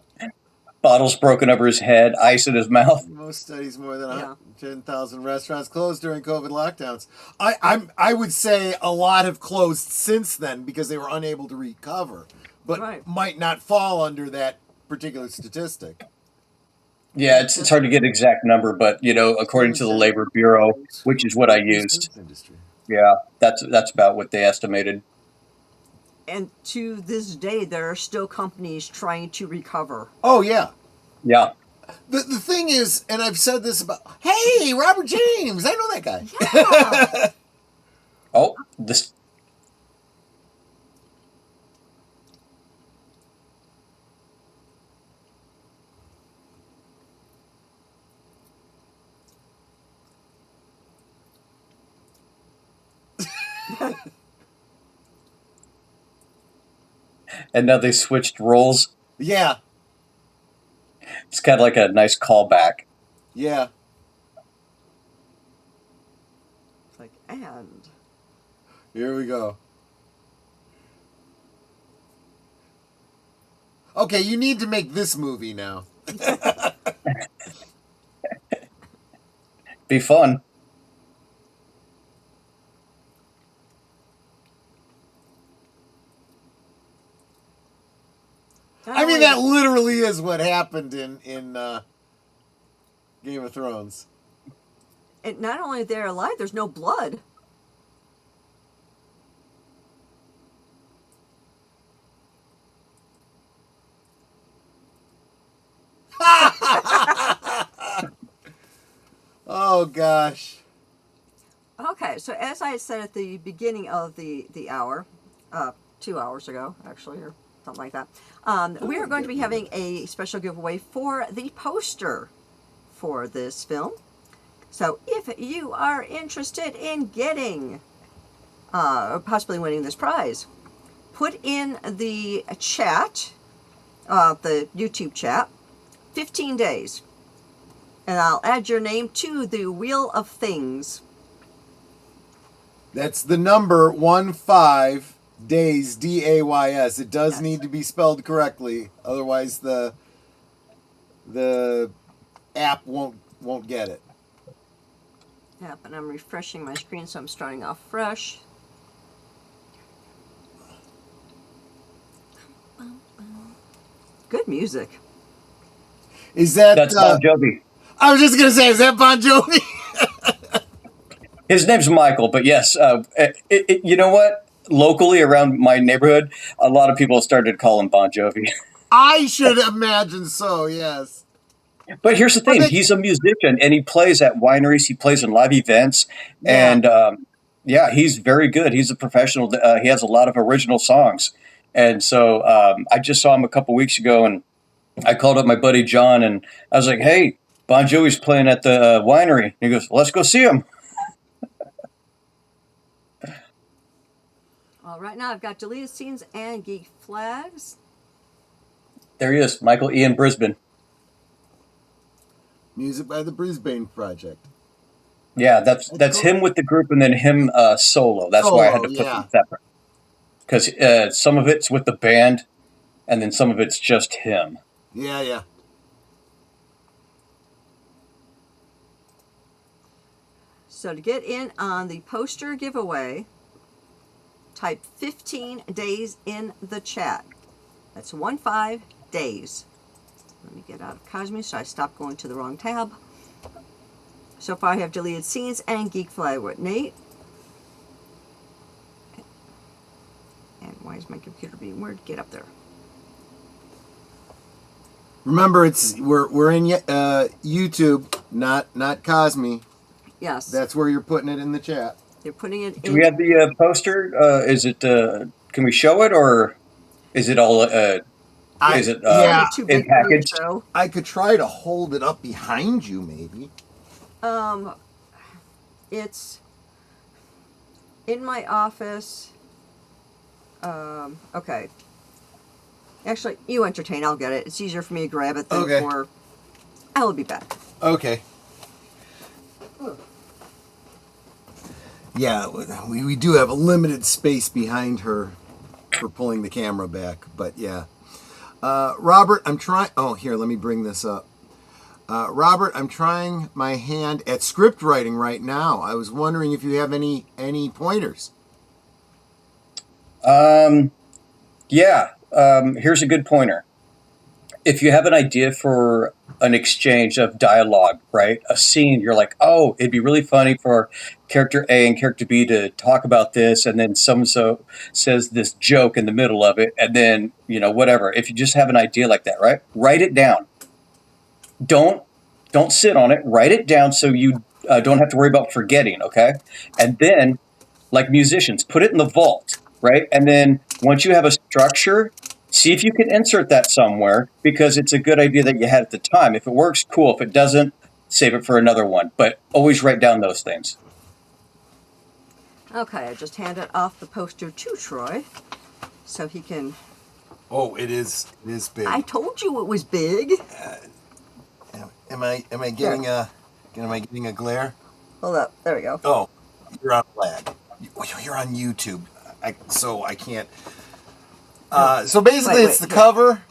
Bottles broken over his head, ice in his mouth. Most studies, more than Yeah. 10,000 restaurants closed during COVID lockdowns. I would say a lot have closed since then because they were unable to recover, but Right. might not fall under that particular statistic. Yeah, it's hard to get an exact number, but, you know, according to the Labor Bureau, which is what I used, Industry. yeah, that's about what they estimated. And to this day, there are still companies trying to recover. Oh yeah. Yeah. The thing is, and I've said this about, hey, Robert James, I know that guy. Yeah. Oh, this. And now they switched roles. Yeah, It's kind of like a nice callback. yeah. It's like, and Here we go. Okay, you need to make this movie now. Be fun. I mean, that literally is what happened in Game of Thrones. And not only they're alive, there's no blood. Oh gosh. Okay, so as I had said at the beginning of the hour, 2 hours ago, actually, or something like that, we are going to be having a special giveaway for the poster for this film. So if you are interested in getting, or possibly winning this prize, put in the chat, the YouTube chat, 15 days. And I'll add your name to the Wheel of Things. That's the number 15 days, DAYS. It does Yes. need to be spelled correctly, otherwise the app won't get it. Yep, and I'm refreshing my screen, so I'm starting off fresh. Good music. Is that That's Bon Jovi. I was just gonna say, is that Bon Jovi? His name's Michael, but yes, you know what? Locally around my neighborhood, a lot of people started calling Bon Jovi. I should imagine so, yes. But here's the thing: Okay. he's a musician, and he plays at wineries. He plays in live events, Yeah. and yeah, he's very good. He's a professional. He has a lot of original songs, and so I just saw him a couple weeks ago, and I called up my buddy John, and I was like, "Hey, Bon Jovi's playing at the winery." And he goes, "Let's go see him." Right now I've got deleted scenes and geek flags. There he is, Michael Ian Brisbane. Music by the Brisbane Project. Yeah, that's cool. him with the group, and then him solo. That's why I had to Solo, put yeah. them separate, because some of it's with the band, and then some of it's just him. Yeah, yeah. So to get in on the poster giveaway, type 15 days in the chat. That's 15 days. Let me get out of Cosme so I stop going to the wrong tab. So far I have deleted scenes and Geek Fly with Nate. And why is my computer being weird? Get up there. Remember, we're in YouTube, not Cosme. Yes. That's where you're putting it in the chat. They're putting it in. Do we have the poster? Is it? Can we show it, or is it all? Yeah, too big in for you to package? show. I could try to hold it up behind you, maybe. It's in my office. Okay. Actually, you entertain. I'll get it. It's easier for me to grab it than Okay. for. I will be back. Okay. Yeah, we do have a limited space behind her for pulling the camera back, but yeah. Robert, I'm trying. Oh, here, let me bring this up. Robert, I'm trying my hand at script writing right now. I was wondering if you have any pointers. Yeah. Here's a good pointer. If you have an idea for an exchange of dialogue, right? A scene, you're like, oh, it'd be really funny for character A and character B to talk about this, and then so says this joke in the middle of it, and then, whatever. If you just have an idea like that, right? Write it down. Don't sit on it. Write it down so you don't have to worry about forgetting, okay? And then, like musicians, put it in the vault, right? And then once you have a structure, see if you can insert that somewhere, because it's a good idea that you had at the time. If it works, cool. If it doesn't, save it for another one. But always write down those things. Okay, I just handed off the poster to Troy, so he can. Oh, it is big. I told you it was big. Am I getting a glare? Hold up. There we go. Oh, you're on lag. You're on YouTube, so I can't. So basically, Wait, it's the yeah. cover,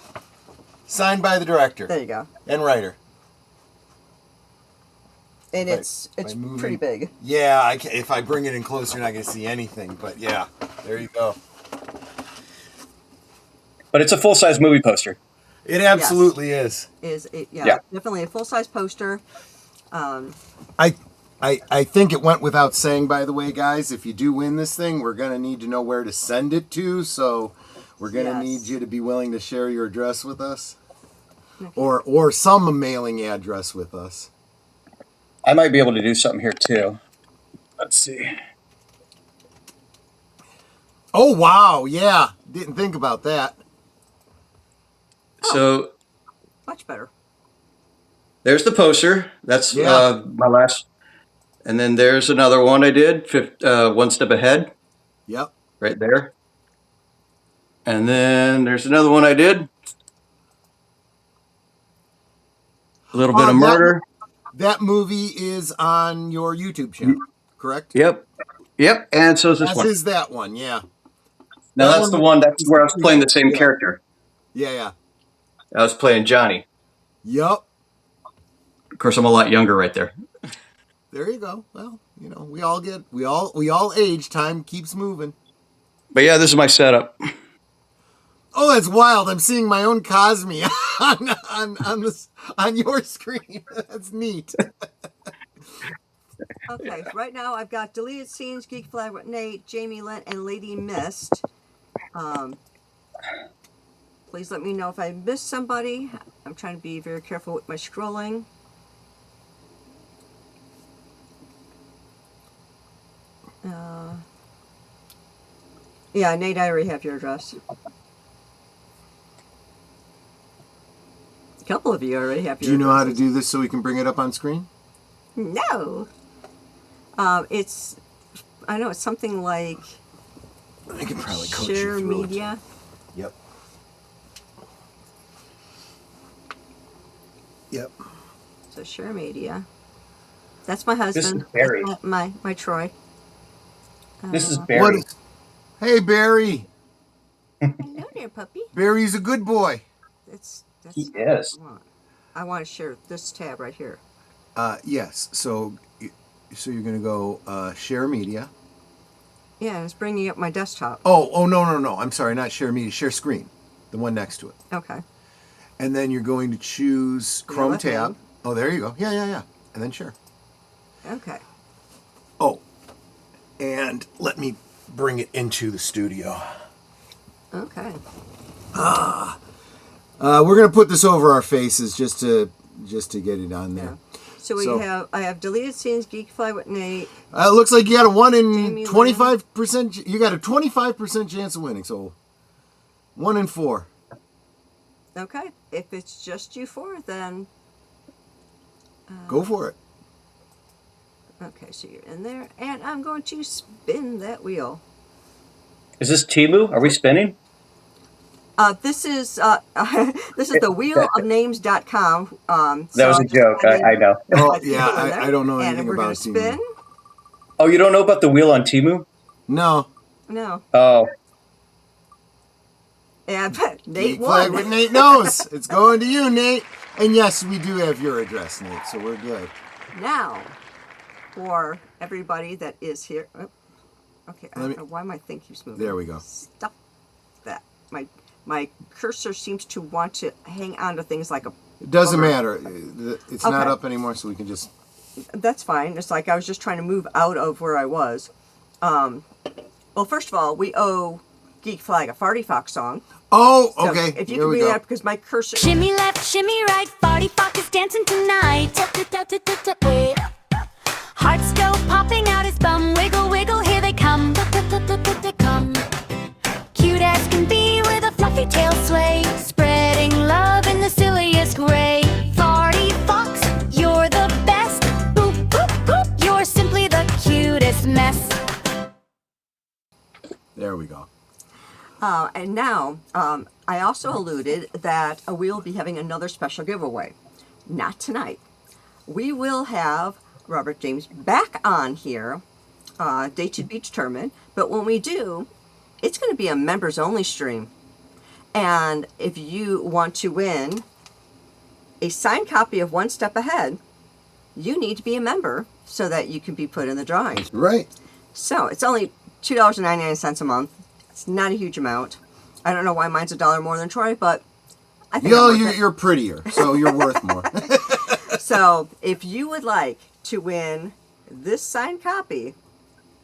signed by the director. There you go. And writer. And By- it's by moving- pretty big. Yeah, if I bring it in closer, you're not going to see anything. But yeah, there you go. But it's a full-size movie poster. It absolutely is. Yeah. Definitely a full size poster. I think it went without saying, by the way, guys, if you do win this thing, we're going to need to know where to send it to. So we're going to Yes. need you to be willing to share your address with us. Okay. Or some mailing address with us. I might be able to do something here too. Let's see. Oh, wow. Yeah. Didn't think about that. So Much better. there's the poster. That's Yeah. my last. And then there's another one I did, one step ahead, Yep. right there. And then there's another one I did. A little bit of murder. That movie is on your YouTube channel, correct? Yep. And so is this As one. is that one, yeah. Now that that's one- the one. That's where I was playing the same Yeah. character. Yeah. I was playing Johnny. Yep. Of course, I'm a lot younger right there. There you go. Well, we all age. Time keeps moving. But yeah, this is my setup. Oh, that's wild. I'm seeing my own Cosme on your screen. That's neat. Okay, so right now I've got deleted scenes, Geek Flag with Nate, Jamie Lent, and Lady Mist. Please let me know if I missed somebody. I'm trying to be very careful with my scrolling. Yeah, Nate, I already have your address. A couple of you already have your Do you know how to addresses. do this so we can bring it up on screen? No. I know it's something like I can probably coach share you through media. It. Yep. So share media. That's my husband. is Barry. That's my Troy. This is What Barry. is- Hey, Barry. Hello there, puppy. Barry's a good boy. That's He is. I want to share this tab right here. Yes. So you're gonna go share media. Yeah, and it's bringing up my desktop. Oh no. I'm sorry, not share media. Share screen, the one next to it. Okay. And then you're going to choose Chrome left tab. hand. Oh, there you go. Yeah. And then share. Okay. Oh, and let me bring it into the studio. Okay. We're gonna put this over our faces just to get it on there. So I have deleted scenes, Geek Fly with Nate. It looks like you got a 1 in Jamie 25%. You got a 25% chance of winning. So 1 in 4. Okay. If it's just you four, then Go for it. okay. So you're in there, and I'm going to spin that wheel. Is this Timu? Are we spinning? This is the wheelofnames.com. That was a joke. I know. Oh Let's yeah, go in there. I don't know And anything we're about gonna spin. Timu. Oh, you don't know about the wheel on Timu? No. No. Oh, And Nate Geek Flag won. with Nate knows. It's going to you, Nate. And yes, we do have your address, Nate, so we're good. Now, for everybody that is here. Oh, okay, I Let don't me- know why my thing keeps moving. There we go. Stop that. My cursor seems to want to hang on to things like a. It doesn't Over. matter. It's not Okay. up anymore, so we can just. That's fine. It's like I was just trying to move out of where I was. Well, first of all, we owe Geek Flag a Farty Fox song. Oh, So okay. if you Here can we bring go. that up, because my cursor. Shimmy left, shimmy right, Farty Fox is dancing tonight. Hearts go popping out his bum, wiggle, wiggle, here they come. Come. Cute as can be with a fluffy tail sway, spreading love in the silliest way. Farty Fox, you're the best. Boop, boop, boop, you're simply the cutest mess. There we go. And now, I also alluded that we will be having another special giveaway. Not tonight. We will have Robert James back on here. Date to be determined. But when we do, it's going to be a members only stream. And if you want to win a signed copy of One Step Ahead, you need to be a member so that you can be put in the drawing. Right. So it's only $2.99 a month. It's not a huge amount. I don't know why mine's $1 more than Troy, but I think I'm worth it. You're prettier, so you're worth more. So if you would like to win this signed copy,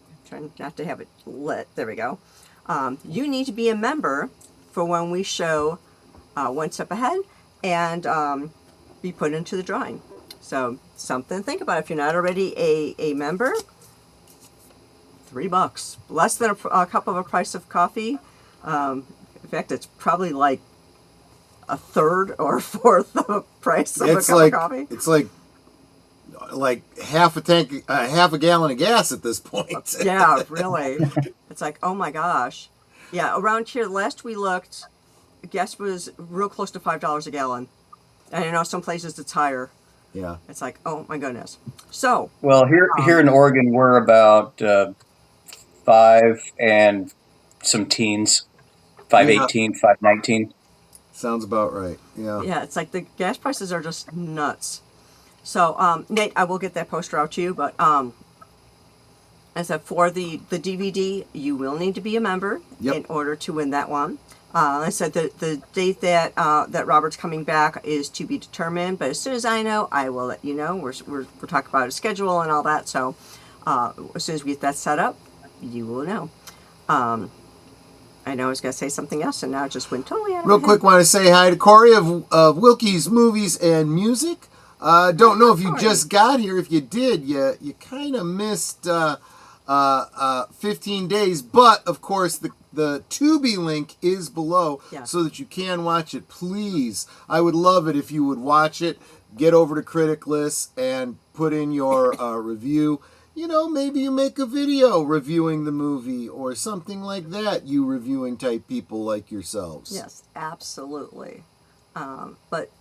I'm trying not to have it lit. There we go. You need to be a member for when we show One Step Ahead and be put into the drawing. So something to think about. If you're not already a member, $3, less than a cup of a price of coffee. In fact, it's probably like a third or a fourth of the price of a cup of coffee. It's like half a gallon of gas at this point. Yeah, really. It's like, oh my gosh. Yeah, around here, last we looked, gas was real close to $5 a gallon. And I know some places it's higher. Yeah. It's like, oh my goodness. So, well, here in Oregon, we're about 5 and some teens, 5.18, 5.19. Sounds about right. Yeah. yeah, it's like the gas prices are just nuts. So, Nate, I will get that poster out to you, but as I said, for the DVD, you will need to be a member in order to win that one. I said the date that that Robert's coming back is to be determined, but as soon as I know, I will let you know. We're talking about a schedule and all that, so as soon as we get that set up, you will know. I know I was going to say something else, and now it just went totally out of my Real head. quick, want to say hi to Corey of Wilkie's Movies and Music. Don't know if you Corey. just got here. If you did, you kind of missed 15 days. But, of course, the Tubi link is below so that you can watch it. Please, I would love it if you would watch it. Get over to Critic List and put in your review. You know, maybe you make a video reviewing the movie or something like that, you reviewing type people like yourselves. Yes, absolutely. But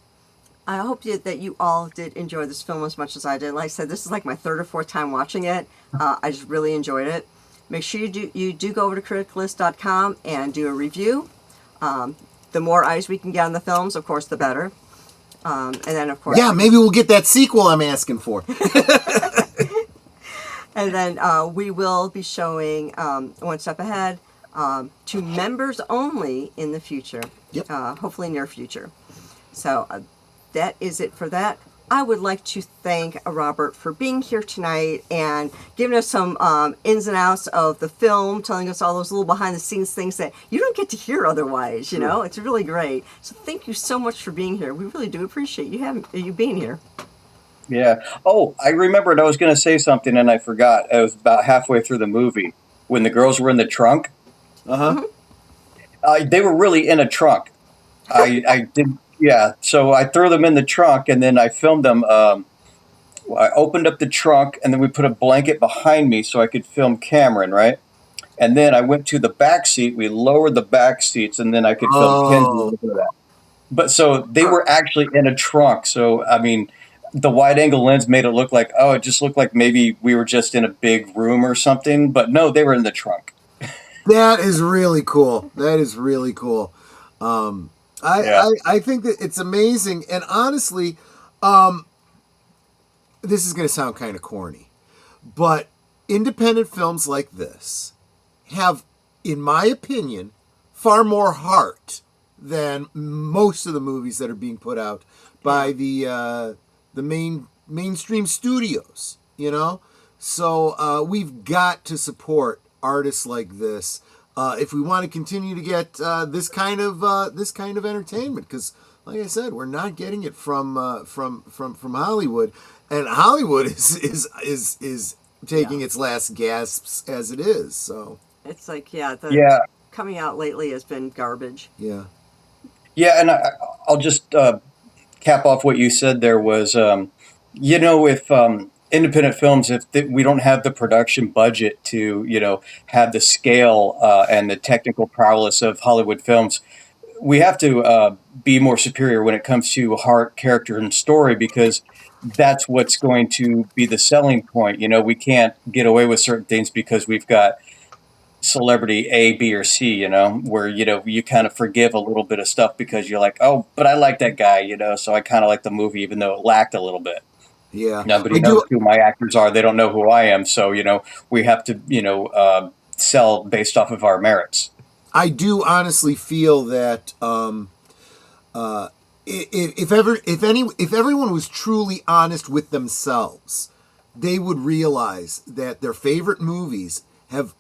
I hope that you all did enjoy this film as much as I did. Like I said, this is like my third or fourth time watching it. I just really enjoyed it. Make sure you do go over to criticlist.com and do a review. The more eyes we can get on the films, of course, the better. And then, of course... Yeah, maybe we'll get that sequel I'm asking for. And then we will be showing One Step Ahead to members only in the future. Yep. Hopefully near future. So that is it for that. I would like to thank Robert for being here tonight and giving us some ins and outs of the film, telling us all those little behind the scenes things that you don't get to hear otherwise. You know, it's really great. So thank you so much for being here. We really do appreciate you being here. Yeah. Oh, I remembered I was going to say something and I forgot. I was about halfway through the movie when the girls were in the trunk. They were really in a trunk. I did. Yeah. So I threw them in the trunk and then I filmed them. I opened up the trunk and then we put a blanket behind me so I could film Cameron, right? And then I went to the back seat. We lowered the back seats and then I could film Kenzie over that. But so they were actually in a trunk. So, I mean, the wide angle lens made it look like, oh, it just looked like maybe we were just in a big room or something. But no, they were in the trunk. That is really cool. That is really cool. I think that it's amazing. And honestly, this is going to sound kind of corny, but independent films like this have, in my opinion, far more heart than most of the movies that are being put out by the mainstream studios, you know? So we've got to support artists like this if we want to continue to get this kind of entertainment. Because, like I said, we're not getting it from Hollywood, and Hollywood is taking its last gasps as it is. So it's like coming out lately has been garbage. Yeah. Yeah, and I'll just cap off what you said there was, you know, if independent films, if we don't have the production budget to, you know, have the scale and the technical prowess of Hollywood films, we have to be more superior when it comes to heart, character, and story, because that's what's going to be the selling point. You know, we can't get away with certain things because we've got celebrity A, B, or C, you know, where, you know, you kind of forgive a little bit of stuff because you're like, oh, but I like that guy, you know, so I kind of like the movie even though it lacked a little bit. Yeah. Nobody knows who my actors are. They don't know who I am. So, you know, we have to, you know, sell based off of our merits. I do honestly feel that if everyone was truly honest with themselves, they would realize that their favorite movies have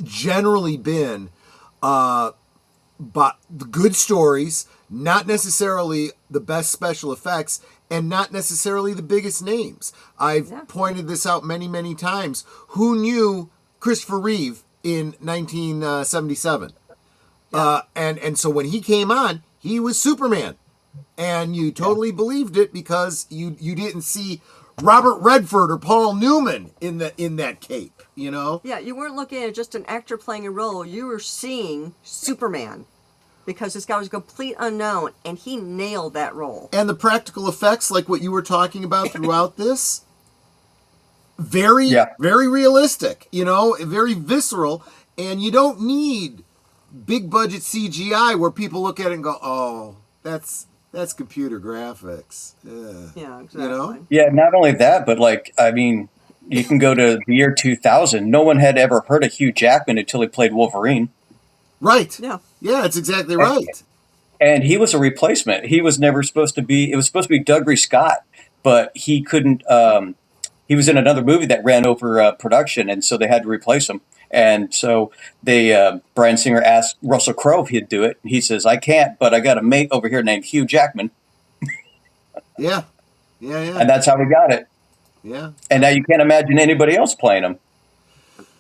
generally been but the good stories, not necessarily the best special effects, and not necessarily the biggest names. I've pointed this out many, many times. Who knew Christopher Reeve in 1977? And so when he came on, he was Superman. And you totally believed it because you didn't see Robert Redford or Paul Newman in that cape, you know? Yeah, you weren't looking at just an actor playing a role. You were seeing Superman, because this guy was a complete unknown, and he nailed that role. And the practical effects, like what you were talking about throughout this, very realistic, you know, very visceral, and you don't need big budget CGI where people look at it and go, oh, that's computer graphics. Yeah, exactly. You know? Yeah, not only that, but like, I mean, you can go to the year 2000. No one had ever heard of Hugh Jackman until he played Wolverine. Right. Yeah. Yeah, that's exactly right. And he was a replacement. He was never supposed to be, it was supposed to be Dougray Scott, but he couldn't, he was in another movie that ran over production, and so they had to replace him. And so they, Bryan Singer asked Russell Crowe if he'd do it. He says, I can't, but I got a mate over here named Hugh Jackman. Yeah. And that's how we got it. Yeah. And now you can't imagine anybody else playing him.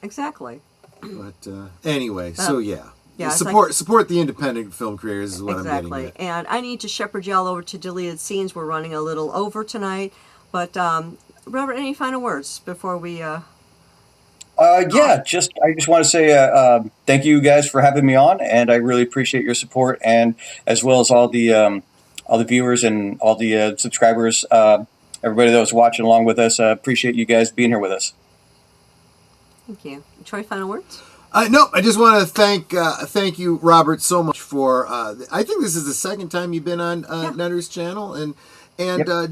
Exactly. But anyway, so yeah. Yeah, support the independent film creators is what I'm getting at. And I need to shepherd y'all over to deleted scenes. We're running a little over tonight. But Robert, any final words before we I just want to say thank you guys for having me on, and I really appreciate your support, and as well as all the viewers and all the subscribers, everybody that was watching along with us. Appreciate you guys being here with us. Thank you. Troy, final words? No, I just want to thank you, Robert, so much for. I think this is the second time you've been on Nutter's channel, and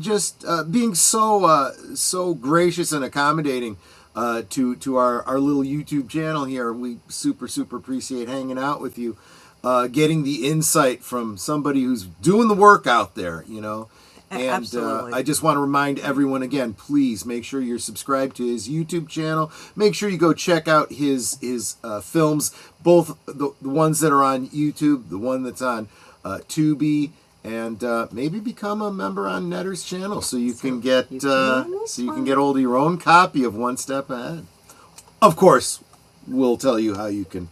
just being so gracious and accommodating to our little YouTube channel here. We super appreciate hanging out with you, getting the insight from somebody who's doing the work out there, you know. And Absolutely. I just want to remind everyone again, please make sure you're subscribed to his YouTube channel. Make sure you go check out his films, both the ones that are on YouTube, the one that's on Tubi, and maybe become a member on Netter's channel so you can get hold of your own copy of One Step Ahead. Of course, we'll tell you how you can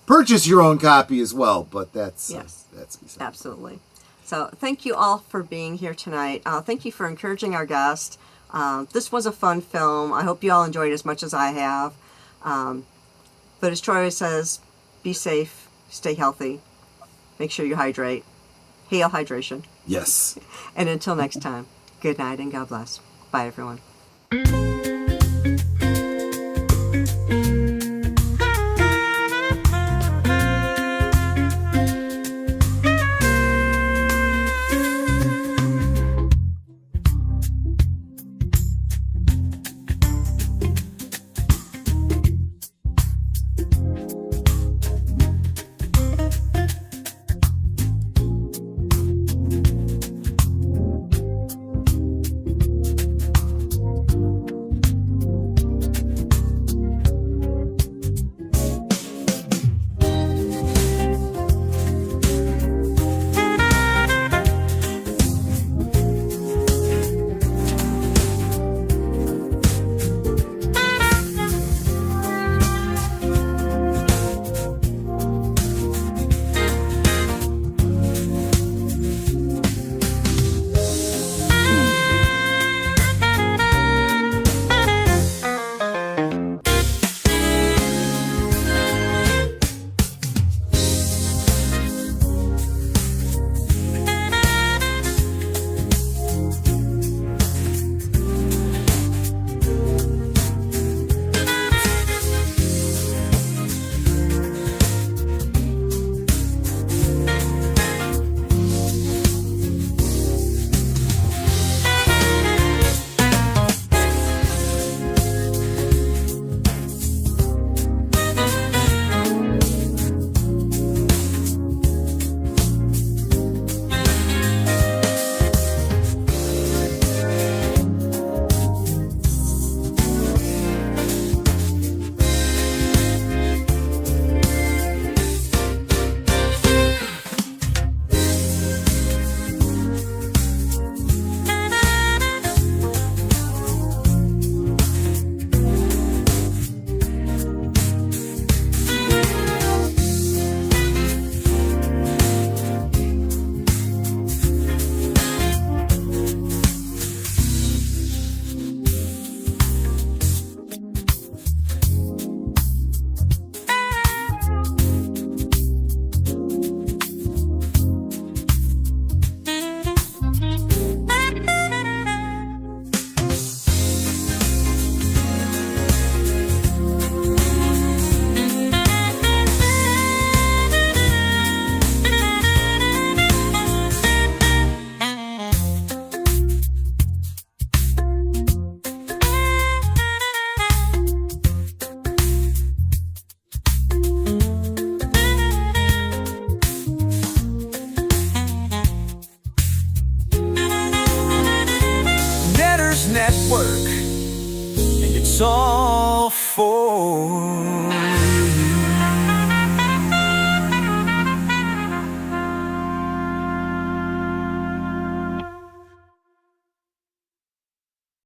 purchase your own copy as well, but that's beside. Absolutely. So thank you all for being here tonight. Thank you for encouraging our guest. This was a fun film. I hope you all enjoyed it as much as I have. But as Troy says, be safe, stay healthy, make sure you hydrate. Hail hydration. Yes. And until next time, good night and God bless. Bye, everyone. Network, and it's all for